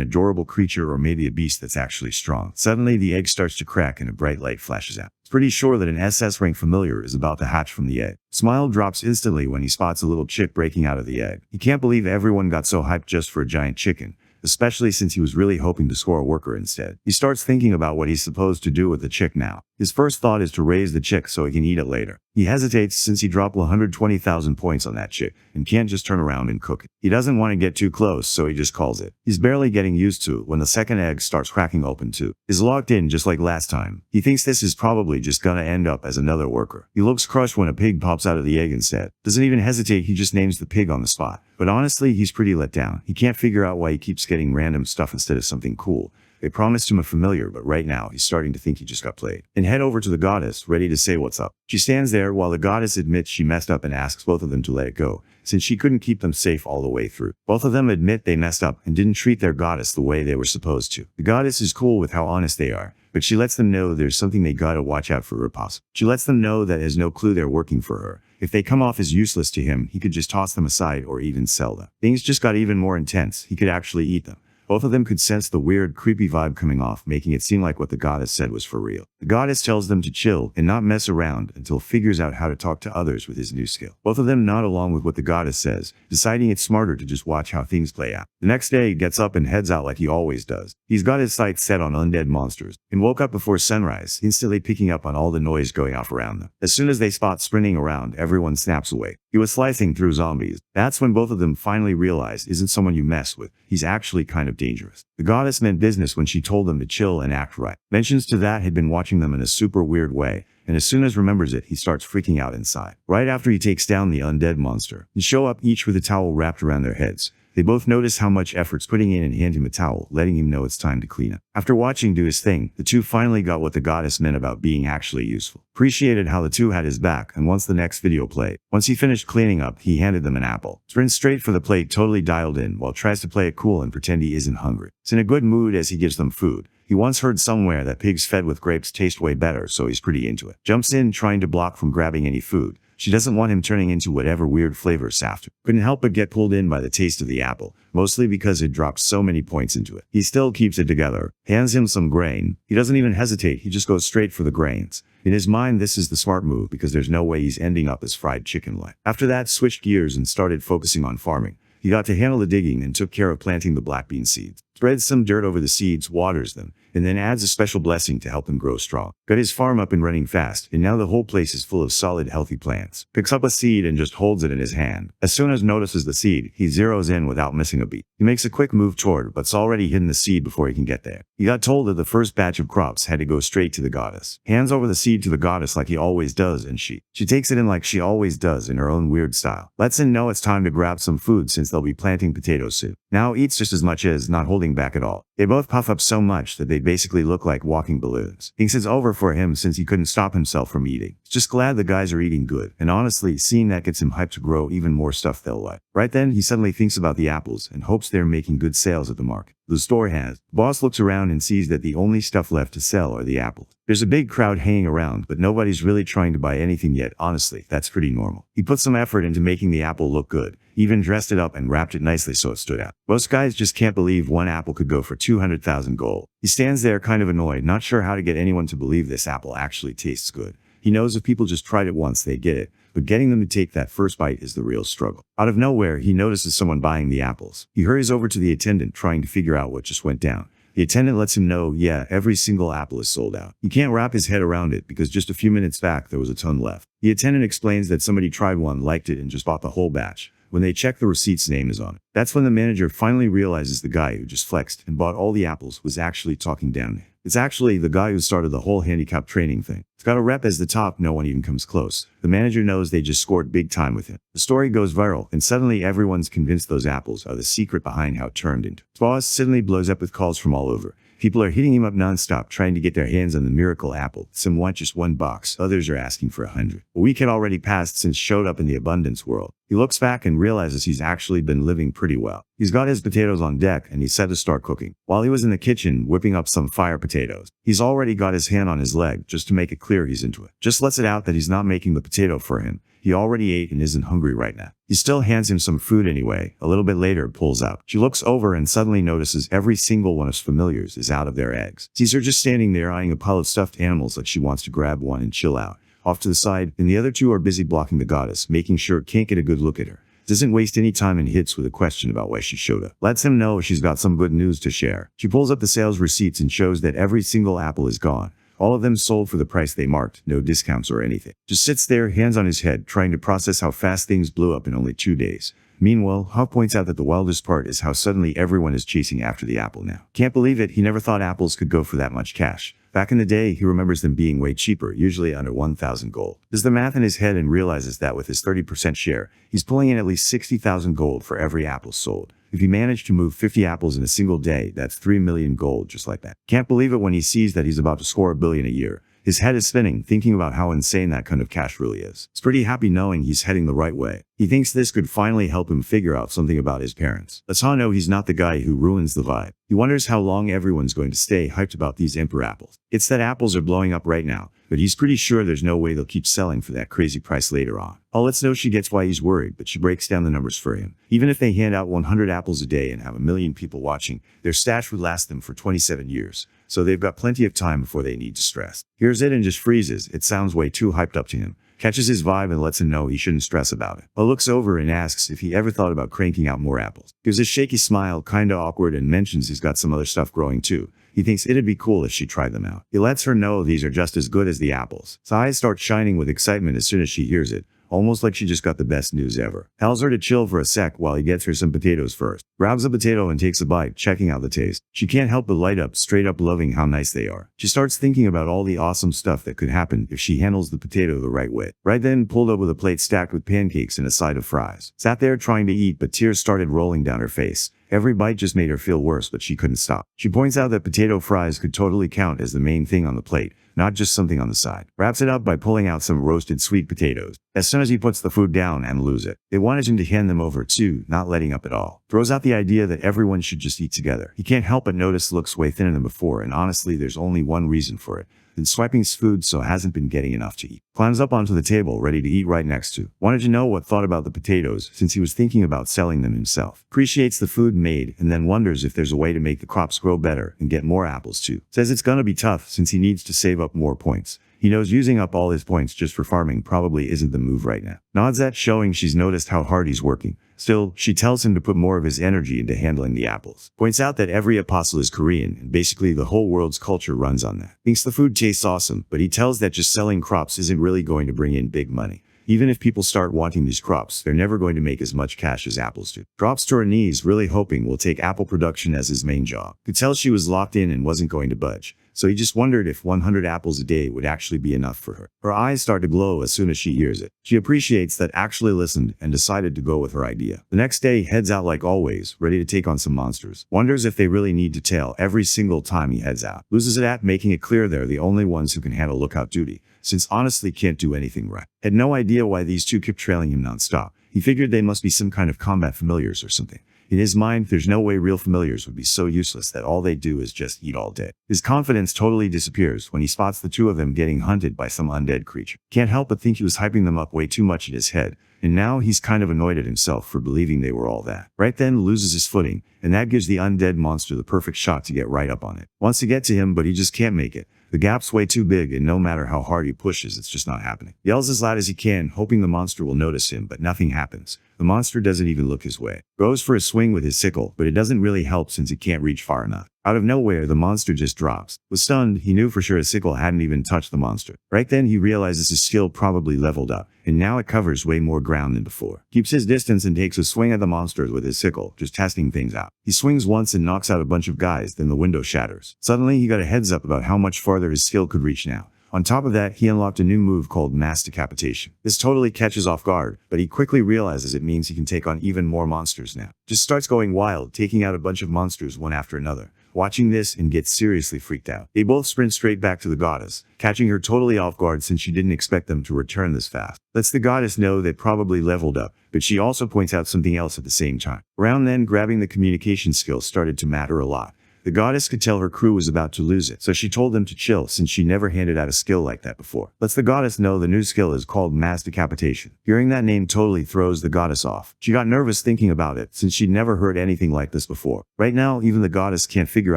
adorable creature or maybe a beast that's actually strong. Suddenly, the egg starts to crack and a bright light flashes out. He's pretty sure that an SS rank familiar is about to hatch from the egg. Smile drops instantly when he spots a little chick breaking out of the egg. He can't believe everyone got so hyped just for a giant chicken, especially since he was really hoping to score a worker instead. He starts thinking about what he's supposed to do with the chick now. His first thought is to raise the chick so he can eat it later. He hesitates since he dropped 120,000 points on that chick and can't just turn around and cook it. He doesn't want to get too close, so he just calls it. He's barely getting used to it when the second egg starts cracking open too. He's locked in just like last time. He thinks this is probably just gonna end up as another worker. He looks crushed when a pig pops out of the egg instead. Doesn't even hesitate, he just names the pig on the spot. But honestly, he's pretty let down. He can't figure out why he keeps getting random stuff instead of something cool. They promised him a familiar, but right now he's starting to think he just got played. And head over to the goddess, ready to say what's up. She stands there while the goddess admits she messed up and asks both of them to let it go, since she couldn't keep them safe all the way through. Both of them admit they messed up and didn't treat their goddess the way they were supposed to. The goddess is cool with how honest they are, but she lets them know there's something they gotta watch out for Raposo. She lets them know that has no clue they're working for her. If they come off as useless to him, he could just toss them aside or even sell them. Things just got even more intense. He could actually eat them. Both of them could sense the weird, creepy vibe coming off, making it seem like what the goddess said was for real. The goddess tells them to chill and not mess around until figures out how to talk to others with his new skill. Both of them nod along with what the goddess says, deciding it's smarter to just watch how things play out. The next day, he gets up and heads out like he always does. He's got his sights set on undead monsters, and woke up before sunrise, instantly picking up on all the noise going off around them. As soon as they spot sprinting around, everyone snaps away. He was slicing through zombies. That's when both of them finally realized isn't someone you mess with. He's actually kind of dangerous. The goddess meant business when she told them to chill and act right. Mentions to that had been watching them in a super weird way, and as soon as remembers it, he starts freaking out inside. Right after he takes down the undead monster, they show up each with a towel wrapped around their heads. They both notice how much effort's putting in and hand him a towel, letting him know it's time to clean up. After watching do his thing, the two finally got what the goddess meant about being actually useful. Appreciated how the two had his back, and once the next video played. Once he finished cleaning up, he handed them an apple. Sprints straight for the plate, totally dialed in, while tries to play it cool and pretend he isn't hungry. He's in a good mood as he gives them food. He once heard somewhere that pigs fed with grapes taste way better, so he's pretty into it. Jumps in, trying to block from grabbing any food. She doesn't want him turning into whatever weird flavor after. Couldn't help but get pulled in by the taste of the apple, mostly because it dropped so many points into it. He still keeps it together, hands him some grain. He doesn't even hesitate, he just goes straight for the grains. In his mind, this is the smart move because there's no way he's ending up as fried chicken leg. After that, switched gears and started focusing on farming. He got to handle the digging and took care of planting the black bean seeds. Spreads some dirt over the seeds, waters them, and then adds a special blessing to help them grow strong. Got his farm up and running fast, and now the whole place is full of solid, healthy plants. Picks up a seed and just holds it in his hand. As soon as notices the seed, he zeroes in without missing a beat. He makes a quick move toward it, but's already hidden the seed before he can get there. He got told that the first batch of crops had to go straight to the goddess. Hands over the seed to the goddess like he always does, and she takes it in like she always does in her own weird style. Lets him know it's time to grab some food since they'll be planting potatoes soon. Now eats just as much as, not holding back at all. They both puff up so much that they basically look like walking balloons. Thinks it's over for him since he couldn't stop himself from eating. It's Just glad the guys are eating good, and honestly, seeing that gets him hyped to grow even more stuff they'll like. Right then, he suddenly thinks about the apples and hopes they're making good sales at the market. The store has. Boss looks around and sees that the only stuff left to sell are the apples. There's a big crowd hanging around, but nobody's really trying to buy anything yet. Honestly, that's pretty normal. He put some effort into making the apple look good, even dressed it up and wrapped it nicely so it stood out. Most guys just can't believe one apple could go for 200,000 gold. He stands there kind of annoyed, not sure how to get anyone to believe this apple actually tastes good. He knows if people just tried it once, they'd get it, but getting them to take that first bite is the real struggle. Out of nowhere, he notices someone buying the apples. He hurries over to the attendant, trying to figure out what just went down. The attendant lets him know, yeah, every single apple is sold out. He can't wrap his head around it because just a few minutes back, there was a ton left. The attendant explains that somebody tried one, liked it, and just bought the whole batch. When they check the receipt's name is on it. That's when the manager finally realizes the guy who just flexed and bought all the apples was actually talking down to him. It's actually the guy who started the whole handicap training thing. It's got a rep as the top, no one even comes close. The manager knows they just scored big time with him. The story goes viral, and suddenly everyone's convinced those apples are the secret behind how it turned into. His boss suddenly blows up with calls from all over. People are hitting him up nonstop trying to get their hands on the miracle apple. Some want just one box, others are asking for 100. A week had already passed since showed up in the abundance world. He looks back and realizes he's actually been living pretty well. He's got his potatoes on deck and he's set to start cooking. While he was in the kitchen whipping up some fire potatoes, he's already got his hand on his leg just to make it clear he's into it. Just lets it out that he's not making the potato for him. He already ate and isn't hungry right now. He still hands him some food anyway. A little bit later, pulls out. She looks over and suddenly notices every single one of his familiars is out of their eggs. Sees her just standing there eyeing a pile of stuffed animals like she wants to grab one and chill out. Off to the side, and the other two are busy blocking the goddess, making sure it can't get a good look at her. Doesn't waste any time and hits with a question about why she showed up. Lets him know she's got some good news to share. She pulls up the sales receipts and shows that every single apple is gone. All of them sold for the price they marked, no discounts or anything. Just sits there, hands on his head, trying to process how fast things blew up in only 2 days. Meanwhile, Hawk points out that the wildest part is how suddenly everyone is chasing after the apple now. Can't believe it, he never thought apples could go for that much cash. Back in the day, he remembers them being way cheaper, usually under 1,000 gold. Does the math in his head and realizes that with his 30% share, he's pulling in at least 60,000 gold for every apple sold. If he managed to move 50 apples in a single day, that's 3 million gold just like that. Can't believe it when he sees that he's about to score $1 billion a year. His head is spinning, thinking about how insane that kind of cash really is. He's pretty happy knowing he's heading the right way. He thinks this could finally help him figure out something about his parents. Let's all know he's not the guy who ruins the vibe. He wonders how long everyone's going to stay hyped about these emperor apples. It's that apples are blowing up right now, but he's pretty sure there's no way they'll keep selling for that crazy price later on. All let's know she gets why he's worried, but she breaks down the numbers for him. Even if they hand out 100 apples a day and have 1 million people watching, their stash would last them for 27 years. So they've got plenty of time before they need to stress. Hears it and just freezes. It sounds way too hyped up to him. Catches his vibe and lets him know he shouldn't stress about it. But looks over and asks if he ever thought about cranking out more apples. Gives a shaky smile, kinda awkward, and mentions he's got some other stuff growing too. He thinks it'd be cool if she tried them out. He lets her know these are just as good as the apples. His eyes start shining with excitement as soon as she hears it. Almost like she just got the best news ever. Tells her to chill for a sec while he gets her some potatoes first. Grabs a potato and takes a bite, checking out the taste. She can't help but light up, straight up loving how nice they are. She starts thinking about all the awesome stuff that could happen if she handles the potato the right way. Right then, pulled up with a plate stacked with pancakes and a side of fries. Sat there trying to eat, but tears started rolling down her face. Every bite just made her feel worse, but she couldn't stop. She points out that potato fries could totally count as the main thing on the plate, not just something on the side. Wraps it up by pulling out some roasted sweet potatoes. As soon as he puts the food down and lose it, they wanted him to hand them over too, not letting up at all. Throws out the idea that everyone should just eat together. He can't help but notice looks way thinner than before, and honestly, there's only one reason for it. Been swiping his food so hasn't been getting enough to eat. Climbs up onto the table, ready to eat right next to. Wanted to know what thought about the potatoes, since he was thinking about selling them himself. Appreciates the food made, and then wonders if there's a way to make the crops grow better and get more apples too. Says it's gonna be tough since he needs to save up more points. He knows using up all his points just for farming probably isn't the move right now. Nods at, showing she's noticed how hard he's working. Still, she tells him to put more of his energy into handling the apples. Points out that every apostle is Korean, and basically the whole world's culture runs on that. Thinks the food tastes awesome, but he tells that just selling crops isn't really going to bring in big money. Even if people start wanting these crops, they're never going to make as much cash as apples do. Drops to her knees, really hoping will take apple production as his main job. Could tell she was locked in and wasn't going to budge. so he just wondered if 100 apples a day would actually be enough for her. Her eyes start to glow as soon as she hears it. She appreciates that actually listened and decided to go with her idea. The next day, he heads out like always, ready to take on some monsters. Wonders if they really need to tail every single time he heads out. Loses it at making it clear they're the only ones who can handle lookout duty, since honestly can't do anything right. Had no idea why these two kept trailing him nonstop. He figured they must be some kind of combat familiars or something. In his mind, there's no way real familiars would be so useless that all they do is just eat all day. His confidence totally disappears when he spots the two of them getting hunted by some undead creature. Can't help but think he was hyping them up way too much in his head, and now he's kind of annoyed at himself for believing they were all that. Right then loses his footing, and that gives the undead monster the perfect shot to get right up on it. Wants to get to him, but he just can't make it. The gap's way too big, and no matter how hard he pushes, it's just not happening. Yells as loud as he can, hoping the monster will notice him, but nothing happens. The monster doesn't even look his way. Goes for a swing with his sickle, but it doesn't really help since he can't reach far enough. Out of nowhere, the monster just drops. Was stunned, he knew for sure his sickle hadn't even touched the monster. Right then, he realizes his skill probably leveled up, and now it covers way more ground than before. Keeps his distance and takes a swing at the monster with his sickle, just testing things out. He swings once and knocks out a bunch of guys, then the window shatters. Suddenly, he got a heads up about how much farther his skill could reach now. On top of that, he unlocked a new move called mass decapitation. This totally catches off guard, but he quickly realizes it means he can take on even more monsters now. Just starts going wild, taking out a bunch of monsters one after another. Watching this and gets seriously freaked out. They both sprint straight back to the goddess, catching her totally off guard since she didn't expect them to return this fast. Lets the goddess know they probably leveled up, but she also points out something else at the same time. Around then, grabbing the communication skill started to matter a lot. The goddess could tell her crew was about to lose it, so she told them to chill since she never handed out a skill like that before. Lets the goddess know the new skill is called mass decapitation. Hearing that name totally throws the goddess off. She got nervous thinking about it since she'd never heard anything like this before. Right now, even the goddess can't figure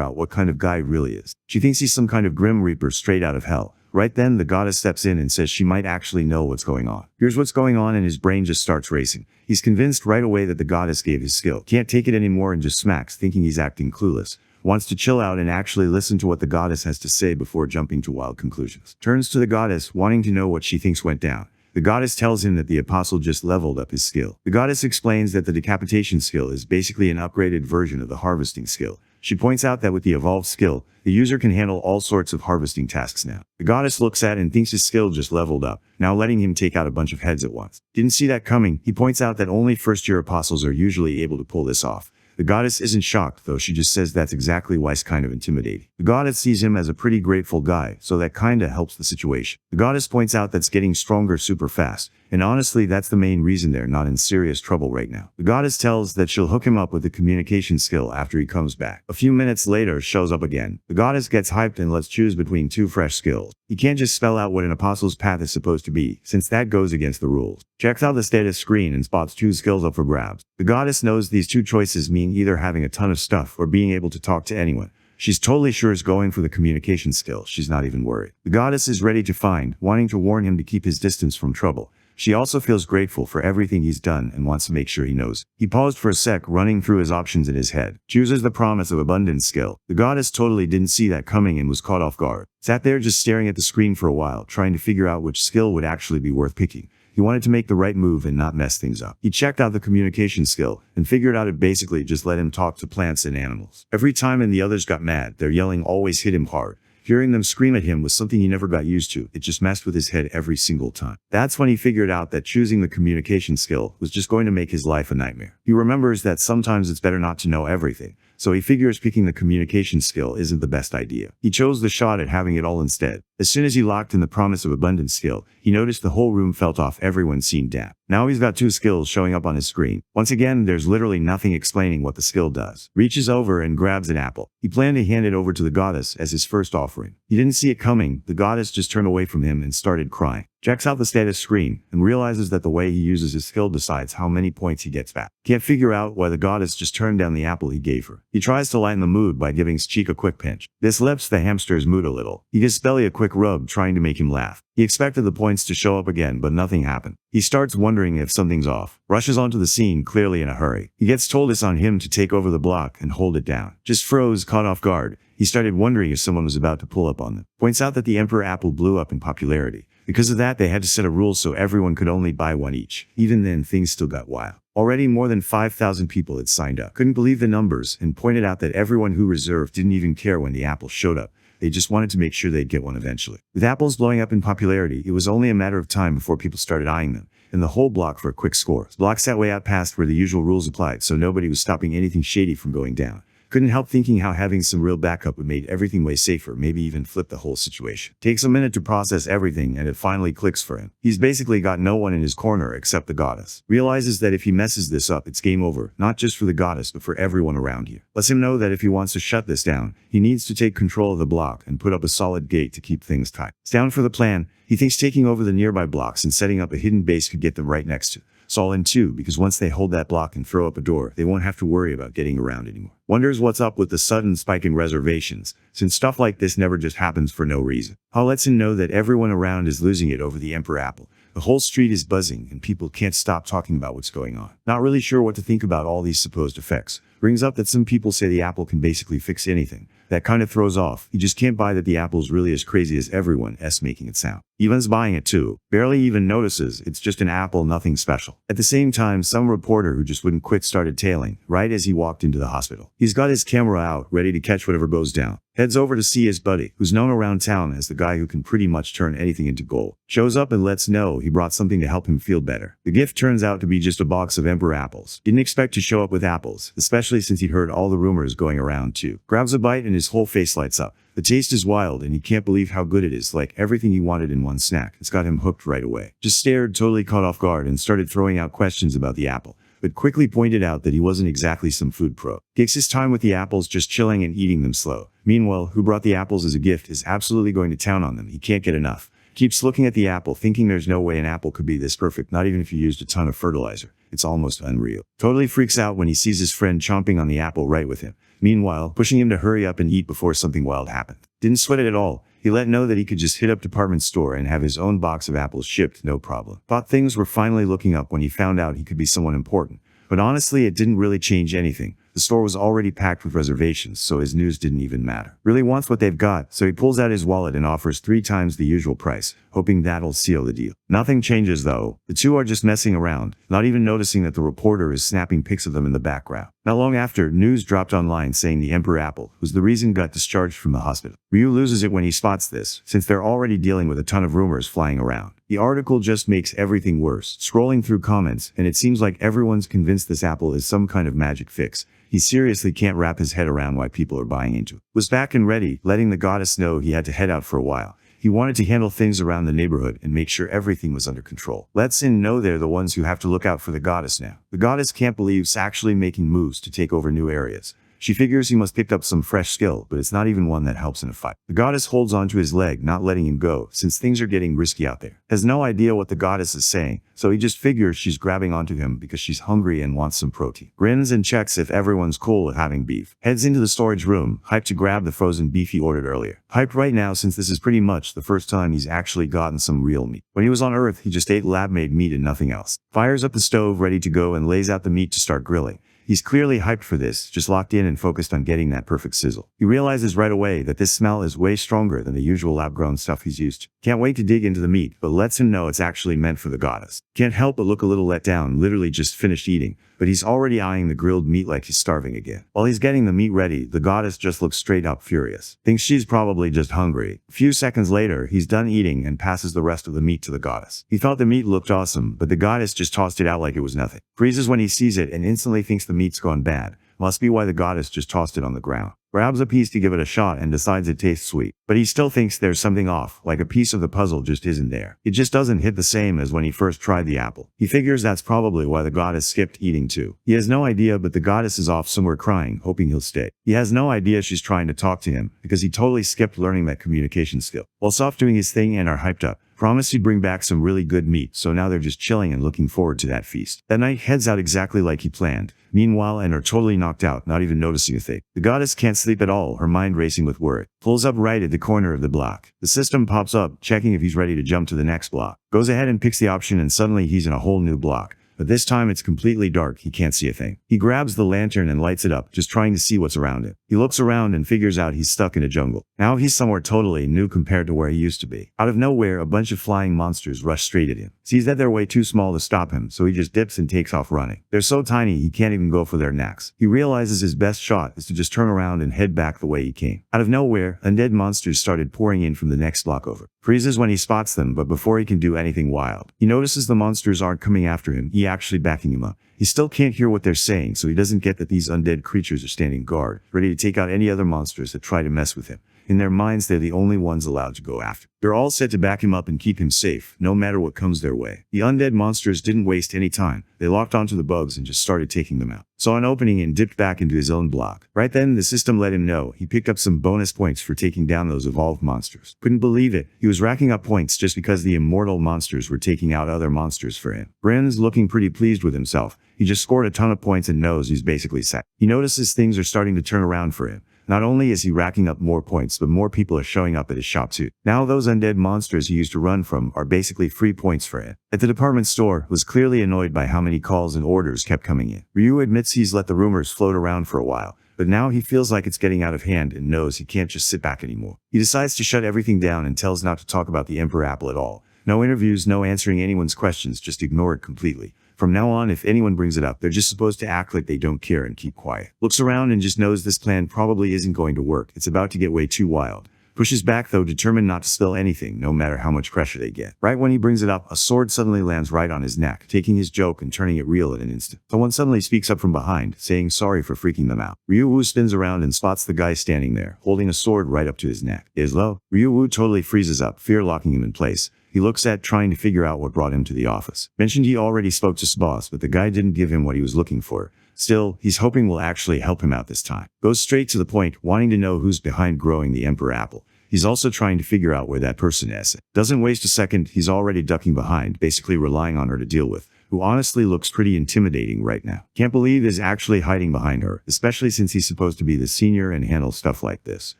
out what kind of guy he really is. She thinks he's some kind of grim reaper straight out of hell. Right then, the goddess steps in and says she might actually know what's going on. Here's what's going on and his brain just starts racing. He's convinced right away that the goddess gave his skill. Can't take it anymore and just smacks, thinking he's acting clueless. Wants to chill out and actually listen to what the goddess has to say before jumping to wild conclusions. Turns to the goddess, wanting to know what she thinks went down. The goddess tells him that the apostle just leveled up his skill. The goddess explains that the decapitation skill is basically an upgraded version of the harvesting skill. She points out that with the evolved skill, the user can handle all sorts of harvesting tasks now. The goddess looks at and thinks his skill just leveled up, now letting him take out a bunch of heads at once. Didn't see that coming. He points out that only first-year apostles are usually able to pull this off. The goddess isn't shocked, though. She just says that's exactly why it's kind of intimidating. The goddess sees him as a pretty grateful guy, so that kinda helps the situation. The goddess points out that's getting stronger super fast, and honestly that's the main reason they're not in serious trouble right now. The goddess tells that she'll hook him up with the communication skill after he comes back. A few minutes later, shows up again. The goddess gets hyped and lets choose between two fresh skills. He can't just spell out what an apostle's path is supposed to be, since that goes against the rules. Checks out the status screen and spots two skills up for grabs. The goddess knows these two choices mean either having a ton of stuff or being able to talk to anyone. She's totally sure is going for the communication skill. She's not even worried. The goddess is ready to find, wanting to warn him to keep his distance from trouble. She also feels grateful for everything he's done and wants to make sure he knows. He paused for a sec, running through his options in his head. Chooses the promise of abundance skill. The goddess totally didn't see that coming and was caught off guard. Sat there just staring at the screen for a while, trying to figure out which skill would actually be worth picking. He wanted to make the right move and not mess things up. He checked out the communication skill and figured out it basically just let him talk to plants and animals. Every time and the others got mad, their yelling always hit him hard. Hearing them scream at him was something he never got used to. It just messed with his head every single time. That's when he figured out that choosing the communication skill was just going to make his life a nightmare. He remembers that sometimes it's better not to know everything, so he figures picking the communication skill isn't the best idea. He chose the shot at having it all instead. As soon as he locked in the promise of abundance skill, he noticed the whole room felt off. Everyone seemed dapped. Now he's got two skills showing up on his screen. Once again, there's literally nothing explaining what the skill does. Reaches over and grabs an apple. He planned to hand it over to the goddess as his first offering. He didn't see it coming. The goddess just turned away from him and started crying. Checks out the status screen and realizes that the way he uses his skill decides how many points he gets back. Can't figure out why the goddess just turned down the apple he gave her. He tries to lighten the mood by giving his cheek a quick pinch. This lifts the hamster's mood a little. He gives Belly a quick rub, trying to make him laugh. He expected the points to show up again, but nothing happened. He starts wondering if something's off. Rushes onto the scene, clearly in a hurry. He gets told it's on him to take over the block and hold it down. Just froze, caught off guard. He started wondering if someone was about to pull up on them. Points out that the Emperor apple blew up in popularity. Because of that, they had to set a rule so everyone could only buy one each. Even then, things still got wild. Already more than 5,000 people had signed up. Couldn't believe the numbers and pointed out that everyone who reserved didn't even care when the apple showed up. They just wanted to make sure they'd get one eventually. With apples blowing up in popularity, it was only a matter of time before people started eyeing them, and the whole block for a quick score. Blocks sat way out past where the usual rules applied, so nobody was stopping anything shady from going down. Couldn't help thinking how having some real backup would make everything way safer, maybe even flip the whole situation. Takes a minute to process everything and it finally clicks for him. He's basically got no one in his corner except the goddess. Realizes that if he messes this up, it's game over, not just for the goddess but for everyone around here. Lets him know that if he wants to shut this down, he needs to take control of the block and put up a solid gate to keep things tight. It's down for the plan. He thinks taking over the nearby blocks and setting up a hidden base could get them right next to Solin too, because once they hold that block and throw up a door, they won't have to worry about getting around anymore. Wonders what's up with the sudden spike in reservations, since stuff like this never just happens for no reason. How lets him know that everyone around is losing it over the Emperor Apple. The whole street is buzzing and people can't stop talking about what's going on. Not really sure what to think about all these supposed effects. Brings up that some people say the apple can basically fix anything. That kind of throws off. He just can't buy that the apple's really as crazy as everyone's making it sound. Evan's buying it too. Barely even notices it's just an apple, nothing special. At the same time, some reporter who just wouldn't quit started tailing, right as he walked into the hospital. He's got his camera out, ready to catch whatever goes down. Heads over to see his buddy, who's known around town as the guy who can pretty much turn anything into gold. Shows up and lets know he brought something to help him feel better. The gift turns out to be just a box of Emperor apples. Didn't expect to show up with apples, especially since he'd heard all the rumors going around too. Grabs a bite and his whole face lights up. The taste is wild and he can't believe how good it is, like everything he wanted in one snack. It's got him hooked right away. Just stared, totally caught off guard, and started throwing out questions about the apple, but quickly pointed out that he wasn't exactly some food pro. Takes his time with the apples, just chilling and eating them slow. Meanwhile, who brought the apples as a gift is absolutely going to town on them. He can't get enough. Keeps looking at the apple, thinking there's no way an apple could be this perfect, not even if you used a ton of fertilizer. It's almost unreal. Totally freaks out when he sees his friend chomping on the apple right with him. Meanwhile, pushing him to hurry up and eat before something wild happened. Didn't sweat it at all. He let know that he could just hit up department store and have his own box of apples shipped, no problem. Thought things were finally looking up when he found out he could be someone important. But honestly, it didn't really change anything. The store was already packed with reservations, so his news didn't even matter. Really wants what they've got, so he pulls out his wallet and offers 3 times the usual price, hoping that'll seal the deal. Nothing changes though. The two are just messing around, not even noticing that the reporter is snapping pics of them in the background. Not long after, news dropped online saying the Emperor Apple was the reason got discharged from the hospital. Ryu loses it when he spots this, since they're already dealing with a ton of rumors flying around. The article just makes everything worse. Scrolling through comments, and it seems like everyone's convinced this apple is some kind of magic fix. He seriously can't wrap his head around why people are buying into it. Was back and ready, letting the goddess know he had to head out for a while. He wanted to handle things around the neighborhood and make sure everything was under control. Lets in know they're the ones who have to look out for the goddess now. The goddess can't believe he's actually making moves to take over new areas. She figures he must pick up some fresh skill, but it's not even one that helps in a fight. The goddess holds onto his leg, not letting him go, since things are getting risky out there. Has no idea what the goddess is saying, so he just figures she's grabbing onto him because she's hungry and wants some protein. Grins and checks if everyone's cool with having beef. Heads into the storage room, hyped to grab the frozen beef he ordered earlier. Hyped right now since this is pretty much the first time he's actually gotten some real meat. When he was on Earth, he just ate lab-made meat and nothing else. Fires up the stove, ready to go, and lays out the meat to start grilling. He's clearly hyped for this, just locked in and focused on getting that perfect sizzle. He realizes right away that this smell is way stronger than the usual lab-grown stuff he's used to. Can't wait to dig into the meat, but lets him know it's actually meant for the goddess. Can't help but look a little let down, literally just finished eating, but he's already eyeing the grilled meat like he's starving again. While he's getting the meat ready, the goddess just looks straight up furious. Thinks she's probably just hungry. A few seconds later, he's done eating and passes the rest of the meat to the goddess. He thought the meat looked awesome, but the goddess just tossed it out like it was nothing. Freezes when he sees it and instantly thinks the meat's gone bad. Must be why the goddess just tossed it on the ground. Grabs a piece to give it a shot and decides it tastes sweet. But he still thinks there's something off, like a piece of the puzzle just isn't there. It just doesn't hit the same as when he first tried the apple. He figures that's probably why the goddess skipped eating too. He has no idea, but the goddess is off somewhere crying, hoping he'll stay. He has no idea she's trying to talk to him, because he totally skipped learning that communication skill. While Soft doing his thing and are hyped up, promised he'd bring back some really good meat, so now they're just chilling and looking forward to that feast. That night heads out exactly like he planned. Meanwhile, and are totally knocked out, not even noticing a thing. The goddess can't sleep at all, her mind racing with worry. Pulls up right at the corner of the block. The system pops up, checking if he's ready to jump to the next block. Goes ahead and picks the option and suddenly he's in a whole new block. but this time it's completely dark, he can't see a thing. He grabs the lantern and lights it up, just trying to see what's around him. He looks around and figures out he's stuck in a jungle. Now he's somewhere totally new compared to where he used to be. Out of nowhere, a bunch of flying monsters rush straight at him. Sees that they're way too small to stop him, so he just dips and takes off running. They're so tiny he can't even go for their necks. He realizes his best shot is to just turn around and head back the way he came. Out of nowhere, undead monsters started pouring in from the next block over. Freezes when he spots them, but before he can do anything wild, he notices the monsters aren't coming after him, he actually backing him up. He still can't hear what they're saying, so he doesn't get that these undead creatures are standing guard, ready to take out any other monsters that try to mess with him. In their minds, they're the only ones allowed to go after. They're all set to back him up and keep him safe, no matter what comes their way. The undead monsters didn't waste any time. They locked onto the bugs and just started taking them out. Saw an opening and dipped back into his own block. Right then, the system let him know he picked up some bonus points for taking down those evolved monsters. Couldn't believe it. He was racking up points just because the immortal monsters were taking out other monsters for him. Bryn's looking pretty pleased with himself. He just scored a ton of points and knows he's basically set. He notices things are starting to turn around for him. Not only is he racking up more points, but more people are showing up at his shop too. Now those undead monsters he used to run from are basically free points for him. At the department store, was clearly annoyed by how many calls and orders kept coming in. Ryu admits he's let the rumors float around for a while, but now he feels like it's getting out of hand and knows he can't just sit back anymore. He decides to shut everything down and tells not to talk about the Emperor Apple at all. No interviews, no answering anyone's questions, just ignore it completely. From now on, if anyone brings it up, they're just supposed to act like they don't care and keep quiet. Looks around and just knows this plan probably isn't going to work. It's about to get way too wild. Pushes back though, determined not to spill anything, no matter how much pressure they get. Right when he brings it up, a sword suddenly lands right on his neck, taking his joke and turning it real in an instant. Someone suddenly speaks up from behind, saying sorry for freaking them out. Ryu spins around and spots the guy standing there, holding a sword right up to his neck. Is low. Ryu totally freezes up, fear locking him in place. He looks at trying to figure out what brought him to the office. Mentioned he already spoke to his boss, but the guy didn't give him what he was looking for. Still, he's hoping will actually help him out this time. Goes straight to the point, wanting to know who's behind growing the Emperor Apple. He's also trying to figure out where that person is. Doesn't waste a second, he's already ducking behind, basically relying on her to deal with, who honestly looks pretty intimidating right now. Can't believe he's actually hiding behind her, especially since he's supposed to be the senior and handle stuff like this.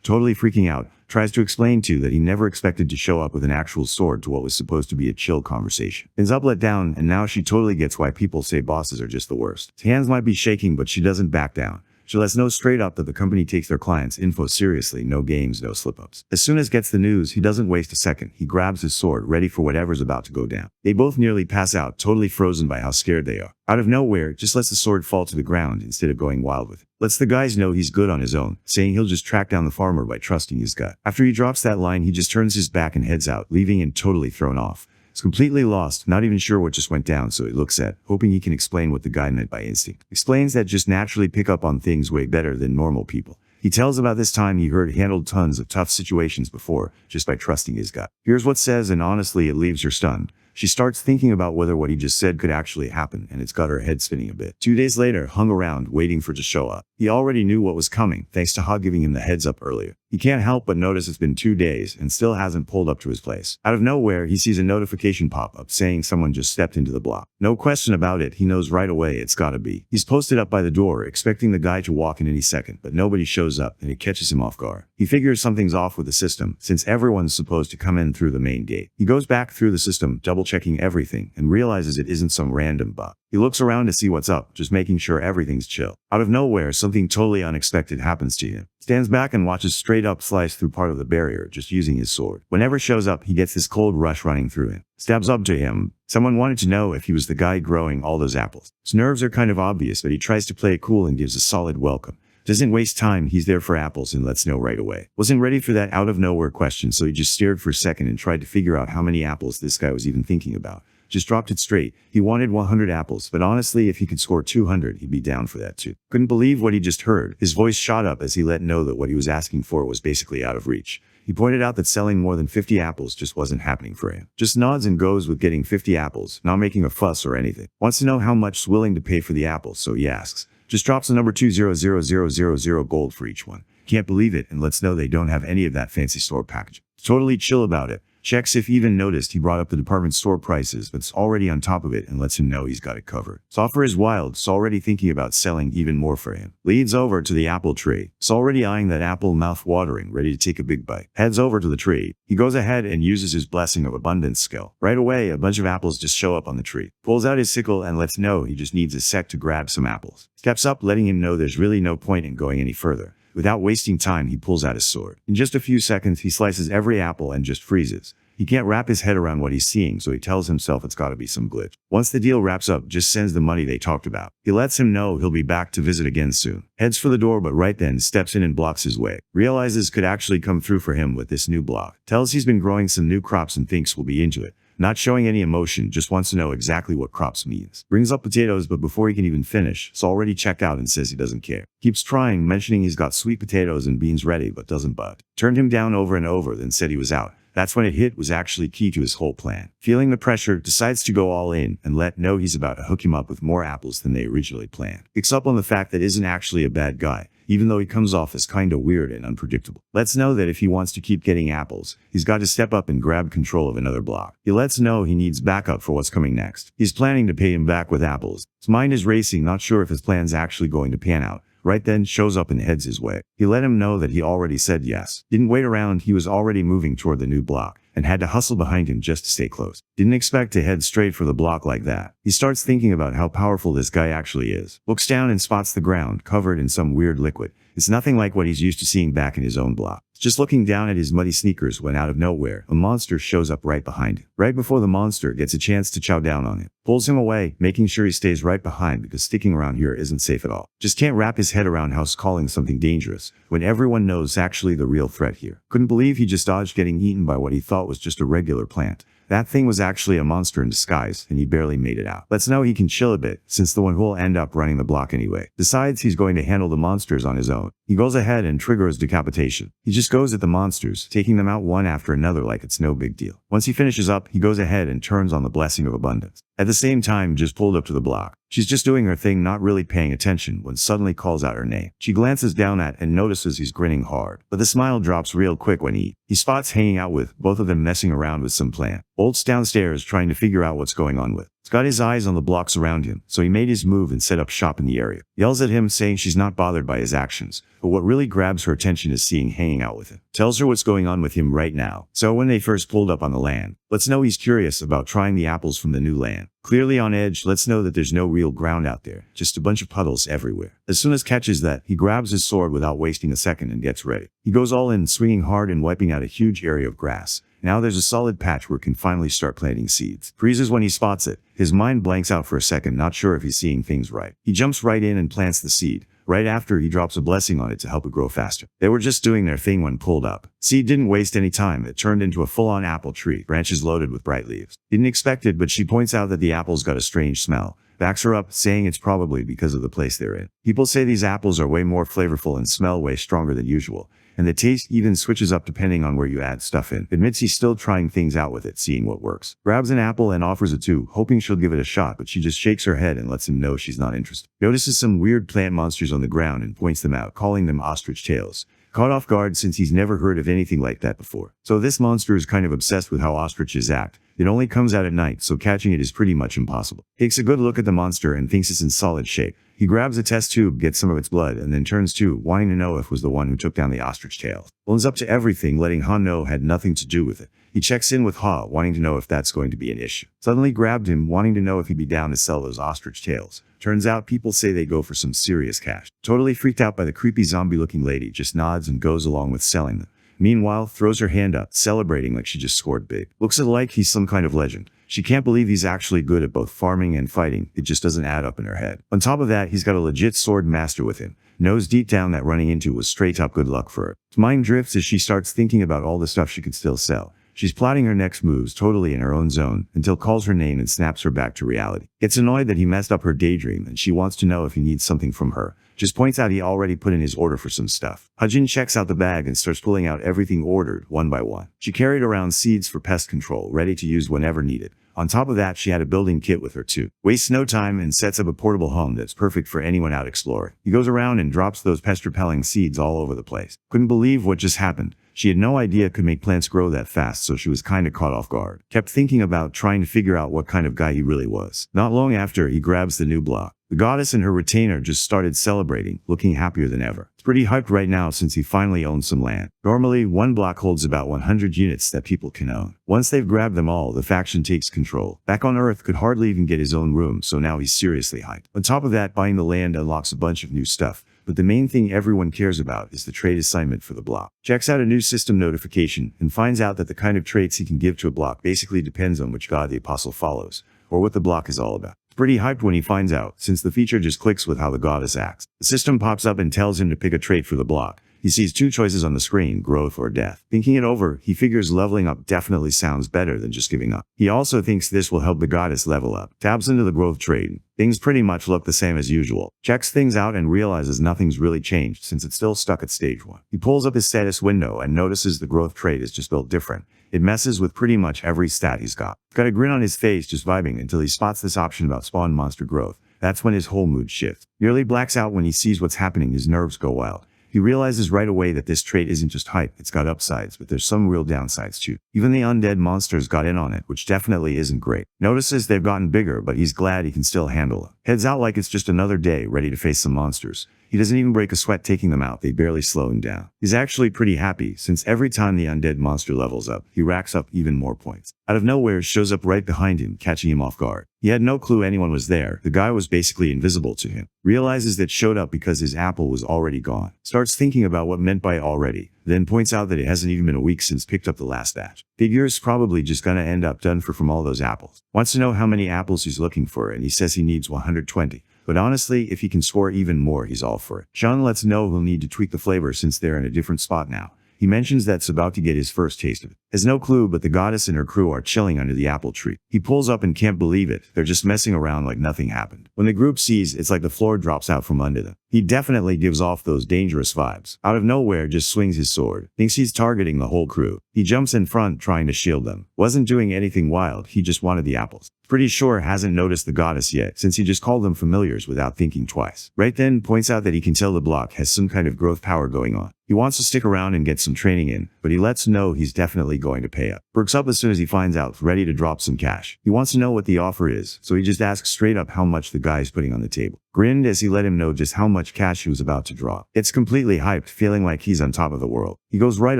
Totally freaking out, tries to explain too that he never expected to show up with an actual sword to what was supposed to be a chill conversation. Ends up let down, and now she totally gets why people say bosses are just the worst. His hands might be shaking, but she doesn't back down. She lets know straight up that the company takes their clients' info seriously, no games, no slip-ups. As soon as gets the news, he doesn't waste a second. He grabs his sword, ready for whatever's about to go down. They both nearly pass out, totally frozen by how scared they are. Out of nowhere, just lets the sword fall to the ground instead of going wild with it. Lets the guys know he's good on his own, saying he'll just track down the farmer by trusting his gut. After he drops that line, he just turns his back and heads out, leaving him totally thrown off. He's completely lost, not even sure what just went down, so he looks at, hoping he can explain what the guy meant by instinct. Explains that just naturally pick up on things way better than normal people. He tells about this time he handled tons of tough situations before, just by trusting his gut. Here's what says, and honestly it leaves her stunned. She starts thinking about whether what he just said could actually happen, and it's got her head spinning a bit. 2 days later, hung around, waiting for it to show up. He already knew what was coming, thanks to Ha giving him the heads up earlier. He can't help but notice it's been 2 days, and still hasn't pulled up to his place. Out of nowhere, he sees a notification pop up saying someone just stepped into the block. No question about it, he knows right away it's gotta be. He's posted up by the door, expecting the guy to walk in any second, but nobody shows up, and it catches him off guard. He figures something's off with the system, since everyone's supposed to come in through the main gate. He goes back through the system, double-checking everything, and realizes it isn't some random bug. He looks around to see what's up, just making sure everything's chill. Out of nowhere, something totally unexpected happens to him. Stands back and watches straight up slice through part of the barrier, just using his sword. Whenever shows up, he gets this cold rush running through him. Stabs up to him. Someone wanted to know if he was the guy growing all those apples. His nerves are kind of obvious, but he tries to play it cool and gives a solid welcome. Doesn't waste time, he's there for apples and lets know right away. Wasn't ready for that out of nowhere question, so he just stared for a second and tried to figure out how many apples this guy was even thinking about. Just dropped it straight. He wanted 100 apples, but honestly, if he could score 200, he'd be down for that too. Couldn't believe what he just heard. His voice shot up as he let know that what he was asking for was basically out of reach. He pointed out that selling more than 50 apples just wasn't happening for him. Just nods and goes with getting 50 apples, not making a fuss or anything. Wants to know how much is willing to pay for the apples, so he asks. Just drops the number 200,000 gold for each one. Can't believe it, and lets know they don't have any of that fancy store packaging. Totally chill about it. checks if he even noticed he brought up the department store prices, but it's already on top of it and lets him know he's got it covered. His offer is wild, it's already thinking about selling even more for him. Leads over to the apple tree. It's already eyeing that apple, mouth-watering, ready to take a big bite. Heads over to the tree. He goes ahead and uses his blessing of abundance skill. Right away, a bunch of apples just show up on the tree. Pulls out his sickle and lets know he just needs a sec to grab some apples. Steps up, letting him know there's really no point in going any further. Without wasting time, he pulls out his sword. In just a few seconds, he slices every apple and just freezes. He can't wrap his head around what he's seeing, so he tells himself it's gotta be some glitch. Once the deal wraps up, just sends the money they talked about. He lets him know he'll be back to visit again soon. Heads for the door, but right then steps in and blocks his way. Realizes could actually come through for him with this new block. Tells he's been growing some new crops and thinks we'll be into it. Not showing any emotion, just wants to know exactly what crops means. Brings up potatoes, but before he can even finish, it's already checked out and says he doesn't care. Keeps trying, mentioning he's got sweet potatoes and beans ready, but doesn't budge. Turned him down over and over, then said he was out. That's when it hit was actually key to his whole plan. Feeling the pressure, decides to go all in and let know he's about to hook him up with more apples than they originally planned. Picks up on the fact that isn't actually a bad guy, even though he comes off as kinda weird and unpredictable. Lets know that if he wants to keep getting apples, he's got to step up and grab control of another block. He lets know he needs backup for what's coming next. He's planning to pay him back with apples. His mind is racing, not sure if his plan's actually going to pan out. Right then shows up and heads his way. He let him know that he already said yes. Didn't wait around, he was already moving toward the new block and had to hustle behind him just to stay close. Didn't expect to head straight for the block like that. He starts thinking about how powerful this guy actually is. Looks down and spots the ground covered in some weird liquid. It's nothing like what he's used to seeing back in his own block. Just looking down at his muddy sneakers when out of nowhere, a monster shows up right behind him. Right before the monster gets a chance to chow down on him. Pulls him away, making sure he stays right behind because sticking around here isn't safe at all. Just can't wrap his head around how it's calling something dangerous when everyone knows actually the real threat here. Couldn't believe he just dodged getting eaten by what he thought was just a regular plant. That thing was actually a monster in disguise, and he barely made it out. Let's know he can chill a bit, since the one who'll end up running the block anyway. Decides he's going to handle the monsters on his own. He goes ahead and triggers decapitation. He just goes at the monsters, taking them out one after another like it's no big deal. Once he finishes up, he goes ahead and turns on the blessing of abundance. At the same time, just pulled up to the block. She's just doing her thing, not really paying attention, when suddenly calls out her name. She glances down at and notices he's grinning hard, but the smile drops real quick when he spots hanging out with both of them messing around with some plant. Bolts downstairs trying to figure out what's going on with. He's got his eyes on the blocks around him, so he made his move and set up shop in the area. Yells at him saying she's not bothered by his actions, but what really grabs her attention is seeing hanging out with him. Tells her what's going on with him right now. So when they first pulled up on the land, let's know he's curious about trying the apples from the new land. Clearly on edge, let's know that there's no real ground out there, just a bunch of puddles everywhere. As soon as catches that, he grabs his sword without wasting a second and gets ready. He goes all in, swinging hard and wiping out a huge area of grass. Now there's a solid patch where it can finally start planting seeds. Freezes when he spots it. His mind blanks out for a second, not sure if he's seeing things right. He jumps right in and plants the seed. Right after, he drops a blessing on it to help it grow faster. They were just doing their thing when pulled up. Seed didn't waste any time. It turned into a full-on apple tree, branches loaded with bright leaves. Didn't expect it, but she points out that the apples got a strange smell. Backs her up, saying it's probably because of the place they're in. People say these apples are way more flavorful and smell way stronger than usual, and the taste even switches up depending on where you add stuff in. Admits he's still trying things out with it, seeing what works. Grabs an apple and offers it to, hoping she'll give it a shot, but she just shakes her head and lets him know she's not interested. Notices some weird plant monsters on the ground and points them out, calling them ostrich tails. Caught off guard since he's never heard of anything like that before. So this monster is kind of obsessed with how ostriches act. It only comes out at night, so catching it is pretty much impossible. Takes a good look at the monster and thinks it's in solid shape. He grabs a test tube, gets some of its blood, and then turns to, wanting to know if it was the one who took down the ostrich tails. Owns up to everything, letting Ha know had nothing to do with it. He checks in with Ha, wanting to know if that's going to be an issue. Suddenly grabbed him, wanting to know if he'd be down to sell those ostrich tails. Turns out people say they go for some serious cash. Totally freaked out by the creepy zombie-looking lady, just nods and goes along with selling them. Meanwhile, throws her hand up, celebrating like she just scored big. Looks like he's some kind of legend. She can't believe he's actually good at both farming and fighting. It just doesn't add up in her head. On top of that, he's got a legit sword master with him. Knows deep down that running into was straight up good luck for her. His mind drifts as she starts thinking about all the stuff she could still sell. She's plotting her next moves totally in her own zone until calls her name and snaps her back to reality. Gets annoyed that he messed up her daydream and she wants to know if he needs something from her. Just points out he already put in his order for some stuff. Hajin checks out the bag and starts pulling out everything ordered one by one. She carried around seeds for pest control, ready to use whenever needed. On top of that, she had a building kit with her too. Wastes no time and sets up a portable home that's perfect for anyone out exploring. He goes around and drops those pest-repelling seeds all over the place. Couldn't believe what just happened. She had no idea it could make plants grow that fast, so she was kinda caught off guard. Kept thinking about trying to figure out what kind of guy he really was. Not long after, he grabs the new block. The goddess and her retainer just started celebrating, looking happier than ever. It's pretty hyped right now since he finally owns some land. Normally, one block holds about 100 units that people can own. Once they've grabbed them all, the faction takes control. Back on Earth could hardly even get his own room, so now he's seriously hyped. On top of that, buying the land unlocks a bunch of new stuff. But the main thing everyone cares about is the trade assignment for the block. Checks out a new system notification and finds out that the kind of traits he can give to a block basically depends on which god the apostle follows, or what the block is all about. Pretty hyped when he finds out, since the feature just clicks with how the goddess acts. The system pops up and tells him to pick a trait for the block. He sees two choices on the screen, growth or death. Thinking it over, he figures leveling up definitely sounds better than just giving up. He also thinks this will help the goddess level up. Tabs into the growth trait. Things pretty much look the same as usual. Checks things out and realizes nothing's really changed since it's still stuck at stage 1. He pulls up his status window and notices the growth trait is just built different. It messes with pretty much every stat he's got. Got a grin on his face just vibing until he spots this option about spawn monster growth. That's when his whole mood shifts. Nearly blacks out when he sees what's happening, his nerves go wild. He realizes right away that this trait isn't just hype, it's got upsides, but there's some real downsides too. Even the undead monsters got in on it, which definitely isn't great. Notices they've gotten bigger, but he's glad he can still handle them. Heads out like it's just another day, ready to face some monsters. He doesn't even break a sweat taking them out, they barely slow him down. He's actually pretty happy, since every time the undead monster levels up, he racks up even more points. Out of nowhere, shows up right behind him, catching him off guard. He had no clue anyone was there, the guy was basically invisible to him. Realizes that showed up because his apple was already gone. Starts thinking about what meant by already, then points out that it hasn't even been a week since picked up the last batch. Figures probably just gonna end up done for from all those apples. Wants to know how many apples he's looking for, and he says he needs 120. But honestly, if he can score even more, he's all for it. Sean lets know he'll need to tweak the flavor since they're in a different spot now. He mentions that's about to get his first taste of it. Has no clue, but the goddess and her crew are chilling under the apple tree. He pulls up and can't believe it. They're just messing around like nothing happened. When the group sees, it's like the floor drops out from under them. He definitely gives off those dangerous vibes. Out of nowhere, just swings his sword. Thinks he's targeting the whole crew. He jumps in front trying to shield them. Wasn't doing anything wild, he just wanted the apples. Pretty sure hasn't noticed the goddess yet, since he just called them familiars without thinking twice. Right then, points out that he can tell the block has some kind of growth power going on. He wants to stick around and get some training in, but he lets know he's definitely going to pay up. Perks up as soon as he finds out, ready to drop some cash. He wants to know what the offer is, so he just asks straight up how much the guy's putting on the table. Grinned as he let him know just how much cash he was about to drop. Gets completely hyped, feeling like he's on top of the world. He goes right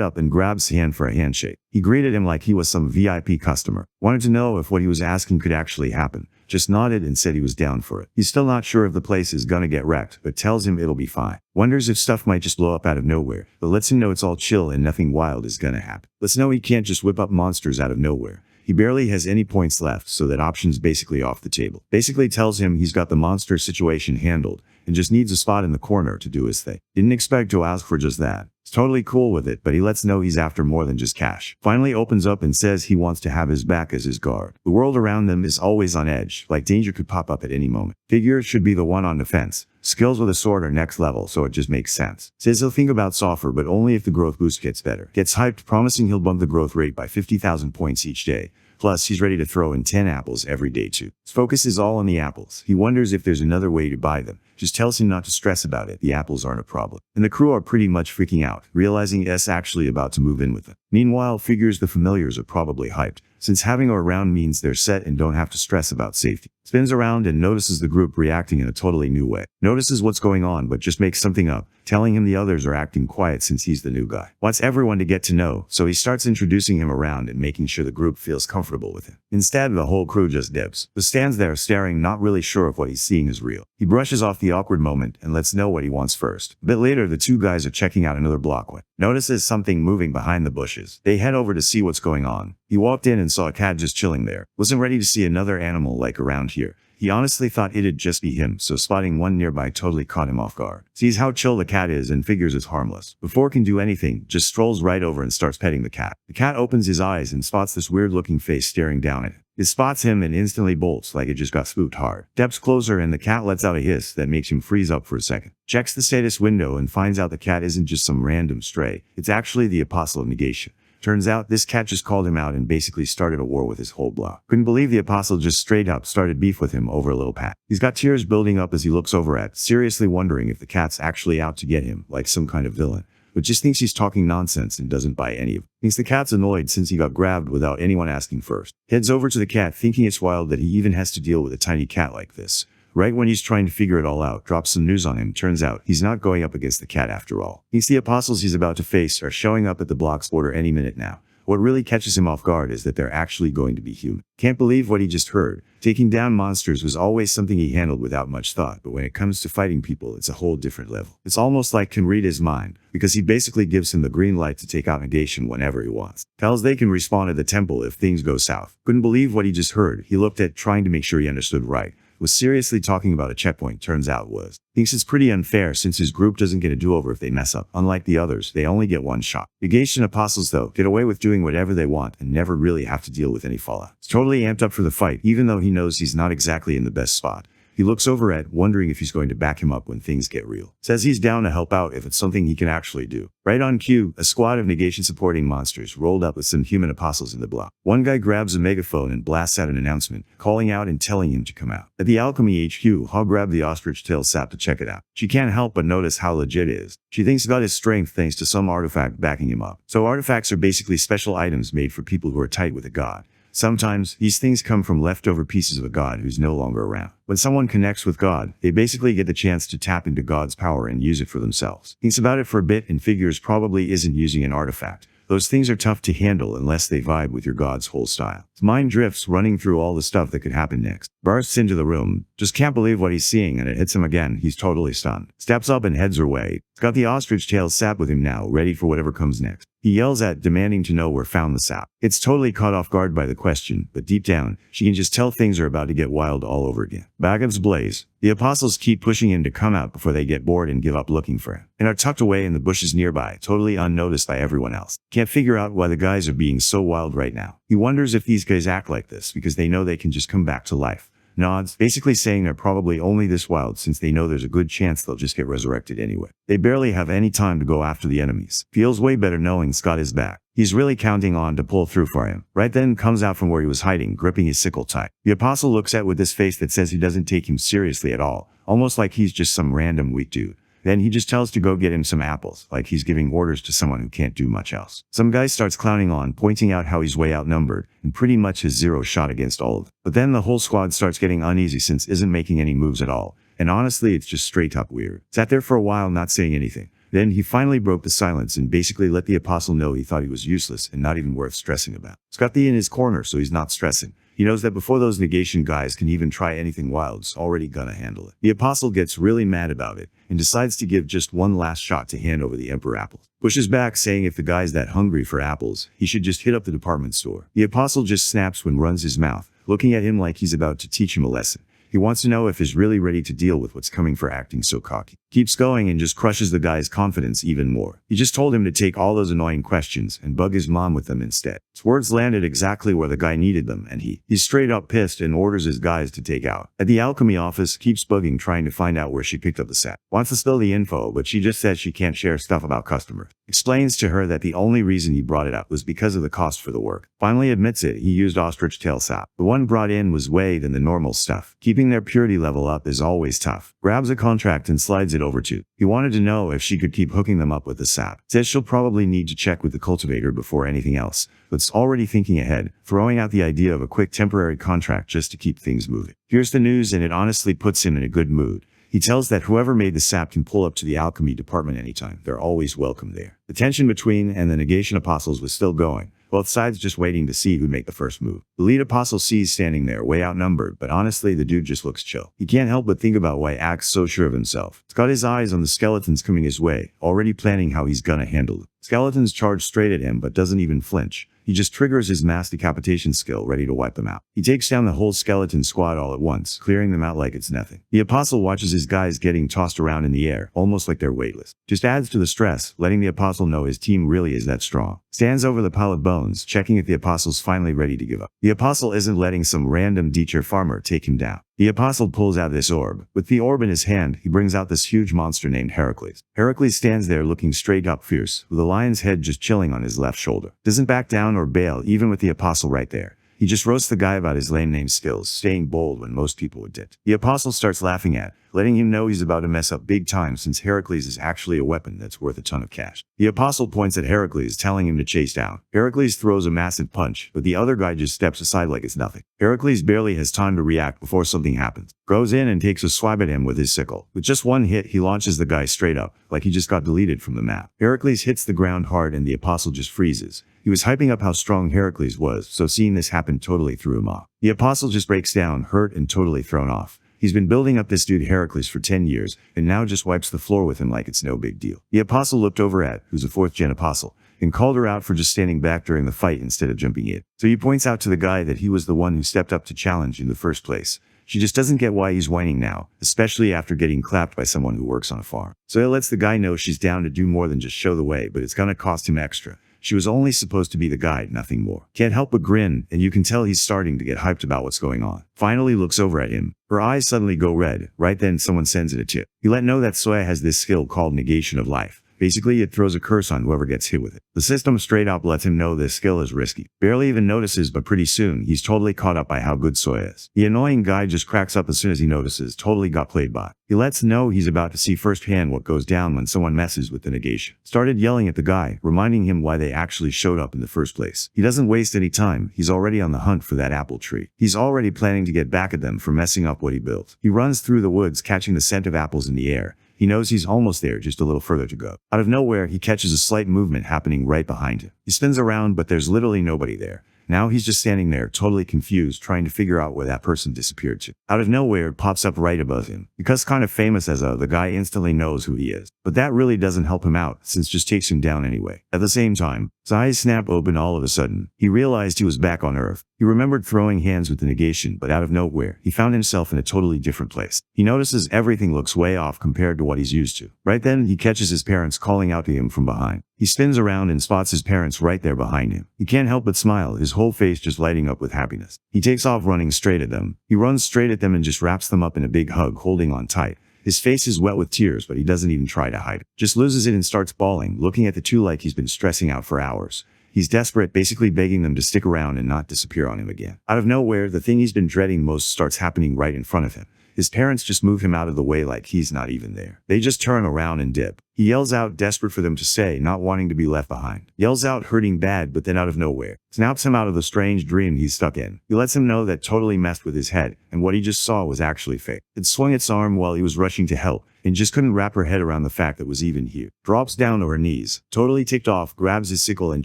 up and grabs his hand for a handshake. He greeted him like he was some VIP customer. Wanted to know if what he was asking could actually happen. Just nodded and said he was down for it. He's still not sure if the place is gonna get wrecked, but tells him it'll be fine. Wonders if stuff might just blow up out of nowhere, but lets him know it's all chill and nothing wild is gonna happen. Lets know he can't just whip up monsters out of nowhere. He barely has any points left, so that option's basically off the table. Basically tells him he's got the monster situation handled, and just needs a spot in the corner to do his thing. Didn't expect to ask for just that. He's totally cool with it, but he lets know he's after more than just cash. Finally opens up and says he wants to have his back as his guard. The world around them is always on edge, like danger could pop up at any moment. Figure should be the one on defense. Skills with a sword are next level, so it just makes sense. Says he'll think about Soffer, but only if the growth boost gets better. Gets hyped, promising he'll bump the growth rate by 50,000 points each day. Plus, he's ready to throw in 10 apples every day too. His focus is all on the apples. He wonders if there's another way to buy them. Just tells him not to stress about it. The apples aren't a problem. And the crew are pretty much freaking out, realizing S actually about to move in with them. Meanwhile, figures the familiars are probably hyped, since having her around means they're set and don't have to stress about safety. Spins around and notices the group reacting in a totally new way. Notices what's going on, but just makes something up, telling him the others are acting quiet since he's the new guy. Wants everyone to get to know, so he starts introducing him around and making sure the group feels comfortable with him. Instead, the whole crew just dips. But stands there staring, not really sure if what he's seeing is real. He brushes off the awkward moment and lets know what he wants first. A bit later, the two guys are checking out another blockway. Notices something moving behind the bushes. They head over to see what's going on. He walked in and saw a cat just chilling there. Wasn't ready to see another animal like around here. He honestly thought it'd just be him, so spotting one nearby totally caught him off guard. Sees how chill the cat is and figures it's harmless. Before can do anything, just strolls right over and starts petting the cat. The cat opens his eyes and spots this weird-looking face staring down at him. It spots him and instantly bolts like it just got spooked hard. Steps closer and the cat lets out a hiss that makes him freeze up for a second. Checks the status window and finds out the cat isn't just some random stray. It's actually the Apostle of Negation. Turns out this cat just called him out and basically started a war with his whole block. Couldn't believe the apostle just straight up started beef with him over a little pat. He's got tears building up as he looks over at, seriously wondering if the cat's actually out to get him, like some kind of villain. but just thinks he's talking nonsense and doesn't buy any of it. Thinks the cat's annoyed since he got grabbed without anyone asking first. Heads over to the cat thinking it's wild that he even has to deal with a tiny cat like this. Right when he's trying to figure it all out, drops some news on him. Turns out he's not going up against the cat after all. Thinks the apostles he's about to face are showing up at the block's border any minute now. What really catches him off guard is that they're actually going to be human. Can't believe what he just heard. Taking down monsters was always something he handled without much thought, but when it comes to fighting people, it's a whole different level. It's almost like can read his mind, because he basically gives him the green light to take out negation whenever he wants. Tells they can respawn at the temple if things go south. Couldn't believe what he just heard. He looked at trying to make sure he understood right. Was seriously talking about a checkpoint, turns out was. Thinks it's pretty unfair since his group doesn't get a do-over if they mess up. Unlike the others, they only get one shot. Negation apostles, though, get away with doing whatever they want and never really have to deal with any fallout. He's totally amped up for the fight, even though he knows he's not exactly in the best spot. He looks over at, wondering if he's going to back him up when things get real. Says he's down to help out if it's something he can actually do. Right on cue, a squad of negation supporting monsters rolled up with some human apostles in the block. One guy grabs a megaphone and blasts out an announcement, calling out and telling him to come out. At the alchemy HQ, Ha grabbed the ostrich tail sap to check it out. She can't help but notice how legit it is. She thinks God is strength thanks to some artifact backing him up. So artifacts are basically special items made for people who are tight with a god. Sometimes, these things come from leftover pieces of a god who's no longer around. When someone connects with God, they basically get the chance to tap into God's power and use it for themselves. Thinks about it for a bit and figures probably isn't using an artifact. Those things are tough to handle unless they vibe with your god's whole style. His mind drifts, running through all the stuff that could happen next. Bursts into the room, just can't believe what he's seeing, and it hits him again. He's totally stunned. Steps up and heads her way. He's got the ostrich tail sap with him now, ready for whatever comes next. He yells at, demanding to know where found the sap. It's totally caught off guard by the question, but deep down, she can just tell things are about to get wild all over again. Bagabs blaze. The apostles keep pushing him to come out before they get bored and give up looking for him, and are tucked away in the bushes nearby, totally unnoticed by everyone else. Can't figure out why the guys are being so wild right now. He wonders if these guys act like this because they know they can just come back to life. Nods, basically saying they're probably only this wild since they know there's a good chance they'll just get resurrected anyway. They barely have any time to go after the enemies. Feels way better knowing Scott is back. He's really counting on to pull through for him. Right then comes out from where he was hiding, gripping his sickle tight. The apostle looks at with this face that says he doesn't take him seriously at all, almost like he's just some random weak dude. Then he just tells to go get him some apples, like he's giving orders to someone who can't do much else. Some guy starts clowning on, pointing out how he's way outnumbered, and pretty much has zero shot against all of them. But then the whole squad starts getting uneasy since isn't making any moves at all, and honestly it's just straight up weird. Sat there for a while not saying anything. Then he finally broke the silence and basically let the apostle know he thought he was useless and not even worth stressing about. He's got the in his corner, so he's not stressing. He knows that before those negation guys can even try anything wild's already gonna handle it. The apostle gets really mad about it and decides to give just one last shot to hand over the emperor apples. Pushes back, saying if the guy's that hungry for apples, he should just hit up the department store. The apostle just snaps when runs his mouth, looking at him like he's about to teach him a lesson. He wants to know if he's really ready to deal with what's coming for acting so cocky. Keeps going and just crushes the guy's confidence even more. He just told him to take all those annoying questions and bug his mom with them instead. His words landed exactly where the guy needed them, and he's straight up pissed and orders his guys to take out. At the alchemy office, keeps bugging trying to find out where she picked up the sap. Wants to spill the info, but she just says she can't share stuff about customers. Explains to her that the only reason he brought it up was because of the cost for the work. Finally admits it, he used ostrich tail sap. The one brought in was way than the normal stuff. Keeping their purity level up is always tough. Grabs a contract and slides it over to. He wanted to know if she could keep hooking them up with the sap. Says she'll probably need to check with the cultivator before anything else, but's already thinking ahead, throwing out the idea of a quick temporary contract just to keep things moving. Hears the news and it honestly puts him in a good mood. He tells that whoever made the sap can pull up to the alchemy department anytime. They're always welcome there. The tension between and the negation apostles was still going, both sides just waiting to see who'd make the first move. The lead apostle sees standing there, way outnumbered, but honestly the dude just looks chill. He can't help but think about why he acts so sure of himself. He's got his eyes on the skeletons coming his way, already planning how he's gonna handle them. Skeletons charge straight at him but doesn't even flinch. He just triggers his mass decapitation skill, ready to wipe them out. He takes down the whole skeleton squad all at once, clearing them out like it's nothing. The apostle watches his guys getting tossed around in the air, almost like they're weightless. Just adds to the stress, letting the apostle know his team really is that strong. Stands over the pile of bones, checking if the apostle's finally ready to give up. The apostle isn't letting some random Dieter farmer take him down. The apostle pulls out this orb. With the orb in his hand, he brings out this huge monster named Heracles. Heracles stands there looking straight up fierce, with a lion's head just chilling on his left shoulder. Doesn't back down or bail even with the apostle right there. He just roasts the guy about his lame name skills, staying bold when most people would dit. The apostle starts laughing at, letting him know he's about to mess up big time since Heracles is actually a weapon that's worth a ton of cash. The apostle points at Heracles, telling him to chase down. Heracles throws a massive punch, but the other guy just steps aside like it's nothing. Heracles barely has time to react before something happens. Goes in and takes a swab at him with his sickle. With just one hit, he launches the guy straight up, like he just got deleted from the map. Heracles hits the ground hard and the apostle just freezes. He was hyping up how strong Heracles was, so seeing this happen totally threw him off. The apostle just breaks down, hurt and totally thrown off. He's been building up this dude Heracles for 10 years, and now just wipes the floor with him like it's no big deal. The apostle looked over at, who's a 4th-gen apostle, and called her out for just standing back during the fight instead of jumping in. So he points out to the guy that he was the one who stepped up to challenge in the first place. She just doesn't get why he's whining now, especially after getting clapped by someone who works on a farm. So it lets the guy know she's down to do more than just show the way, but it's gonna cost him extra. She was only supposed to be the guide, nothing more. Can't help but grin, and you can tell he's starting to get hyped about what's going on. Finally looks over at him. Her eyes suddenly go red. Right then someone sends it a tip. He let know that Soya has this skill called negation of life. Basically, it throws a curse on whoever gets hit with it. The system straight up lets him know this skill is risky. Barely even notices, but pretty soon, he's totally caught up by how good Soya is. The annoying guy just cracks up as soon as he notices, totally got played by. He lets know he's about to see firsthand what goes down when someone messes with the negation. Started yelling at the guy, reminding him why they actually showed up in the first place. He doesn't waste any time, he's already on the hunt for that apple tree. He's already planning to get back at them for messing up what he built. He runs through the woods, catching the scent of apples in the air. He knows he's almost there, just a little further to go. Out of nowhere, he catches a slight movement happening right behind him. He spins around, but there's literally nobody there. Now he's just standing there, totally confused, trying to figure out where that person disappeared to. Out of nowhere, it pops up right above him. Because kind of famous as the guy instantly knows who he is. But that really doesn't help him out, since just takes him down anyway. At the same time, his eyes snap open all of a sudden. He realized he was back on Earth. He remembered throwing hands with the negation, but out of nowhere, he found himself in a totally different place. He notices everything looks way off compared to what he's used to. Right then, he catches his parents calling out to him from behind. He spins around and spots his parents right there behind him. He can't help but smile, his whole face just lighting up with happiness. He takes off running straight at them. He runs straight at them and just wraps them up in a big hug, holding on tight. His face is wet with tears, but he doesn't even try to hide it. Just loses it and starts bawling, looking at the two like he's been stressing out for hours. He's desperate, basically begging them to stick around and not disappear on him again. Out of nowhere, the thing he's been dreading most starts happening right in front of him. His parents just move him out of the way like he's not even there. They just turn around and dip. He yells out, desperate for them to stay, not wanting to be left behind. Yells out, hurting bad, but then out of nowhere, snaps him out of the strange dream he's stuck in. He lets him know that totally messed with his head, and what he just saw was actually fake. It swung its arm while he was rushing to help, and just couldn't wrap her head around the fact that it was even here. Drops down to her knees, totally ticked off, grabs his sickle and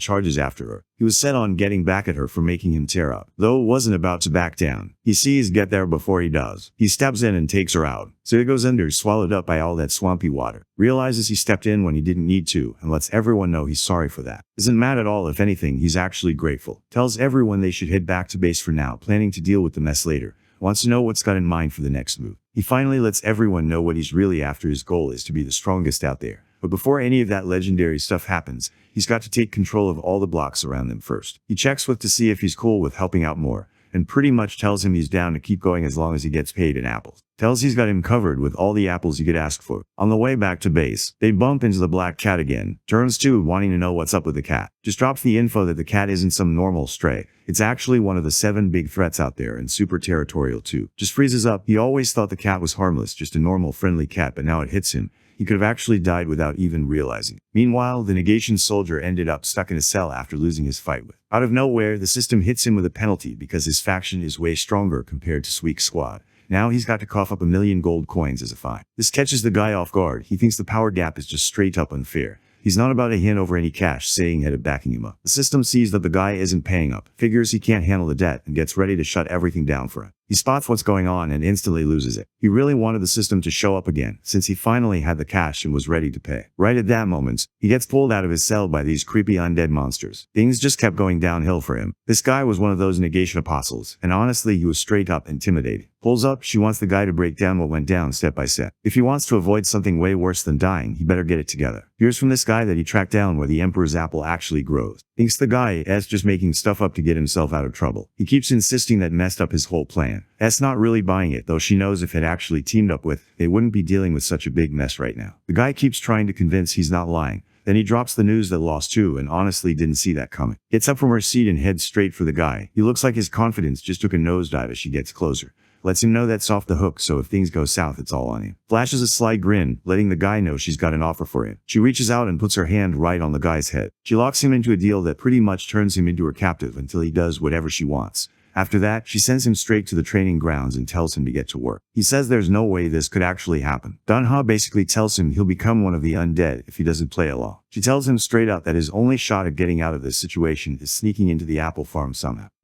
charges after her. He was set on getting back at her for making him tear up, though wasn't about to back down. He sees get there before he does. He steps in and takes her out. So he goes under, swallowed up by all that swampy water. Realizes he stepped in when he didn't need to, and lets everyone know he's sorry for that. Isn't mad at all, if anything, he's actually grateful. Tells everyone they should head back to base for now, planning to deal with the mess later. Wants to know what's got in mind for the next move. He finally lets everyone know what he's really after. His goal is to be the strongest out there. But before any of that legendary stuff happens, he's got to take control of all the blocks around them first. He checks with to see if he's cool with helping out more, and pretty much tells him he's down to keep going as long as he gets paid in apples. Tells he's got him covered with all the apples he could ask for. On the way back to base, they bump into the black cat again. Turns to, wanting to know what's up with the cat. Just drops the info that the cat isn't some normal stray. It's actually one of the 7 big threats out there and super territorial too. Just freezes up. He always thought the cat was harmless, just a normal friendly cat, but now it hits him. He could have actually died without even realizing. Meanwhile, the negation soldier ended up stuck in a cell after losing his fight with. Out of nowhere, the system hits him with a penalty because his faction is way stronger compared to Sweek's squad. Now he's got to cough up 1,000,000 gold coins as a fine. This catches the guy off guard. He thinks the power gap is just straight up unfair. He's not about to hand over any cash, saying head of backing him up. The system sees that the guy isn't paying up, figures he can't handle the debt, and gets ready to shut everything down for him. He spots what's going on and instantly loses it. He really wanted the system to show up again, since he finally had the cash and was ready to pay. Right at that moment, he gets pulled out of his cell by these creepy undead monsters. Things just kept going downhill for him. This guy was one of those negation apostles, and honestly, he was straight up intimidating. Pulls up, she wants the guy to break down what went down step by step. If he wants to avoid something way worse than dying, he better get it together. Hears from this guy that he tracked down where the Emperor's apple actually grows. Thinks the guy is just making stuff up to get himself out of trouble. He keeps insisting that messed up his whole plan. S not really buying it, though she knows if it actually teamed up with, they wouldn't be dealing with such a big mess right now. The guy keeps trying to convince he's not lying, Then he drops the news that lost too and honestly didn't see that coming. Gets up from her seat and heads straight for the guy. He looks like his confidence just took a nosedive as she gets closer. Lets him know that's off the hook, so if things go south, it's all on him. Flashes a sly grin, letting the guy know she's got an offer for him. She reaches out and puts her hand right on the guy's head. She locks him into a deal that pretty much turns him into her captive until he does whatever she wants. After that, she sends him straight to the training grounds and tells him to get to work. He says there's no way this could actually happen. Manhwa basically tells him he'll become one of the undead if he doesn't play along. She tells him straight out that his only shot at getting out of this situation is sneaking into the apple farm somehow.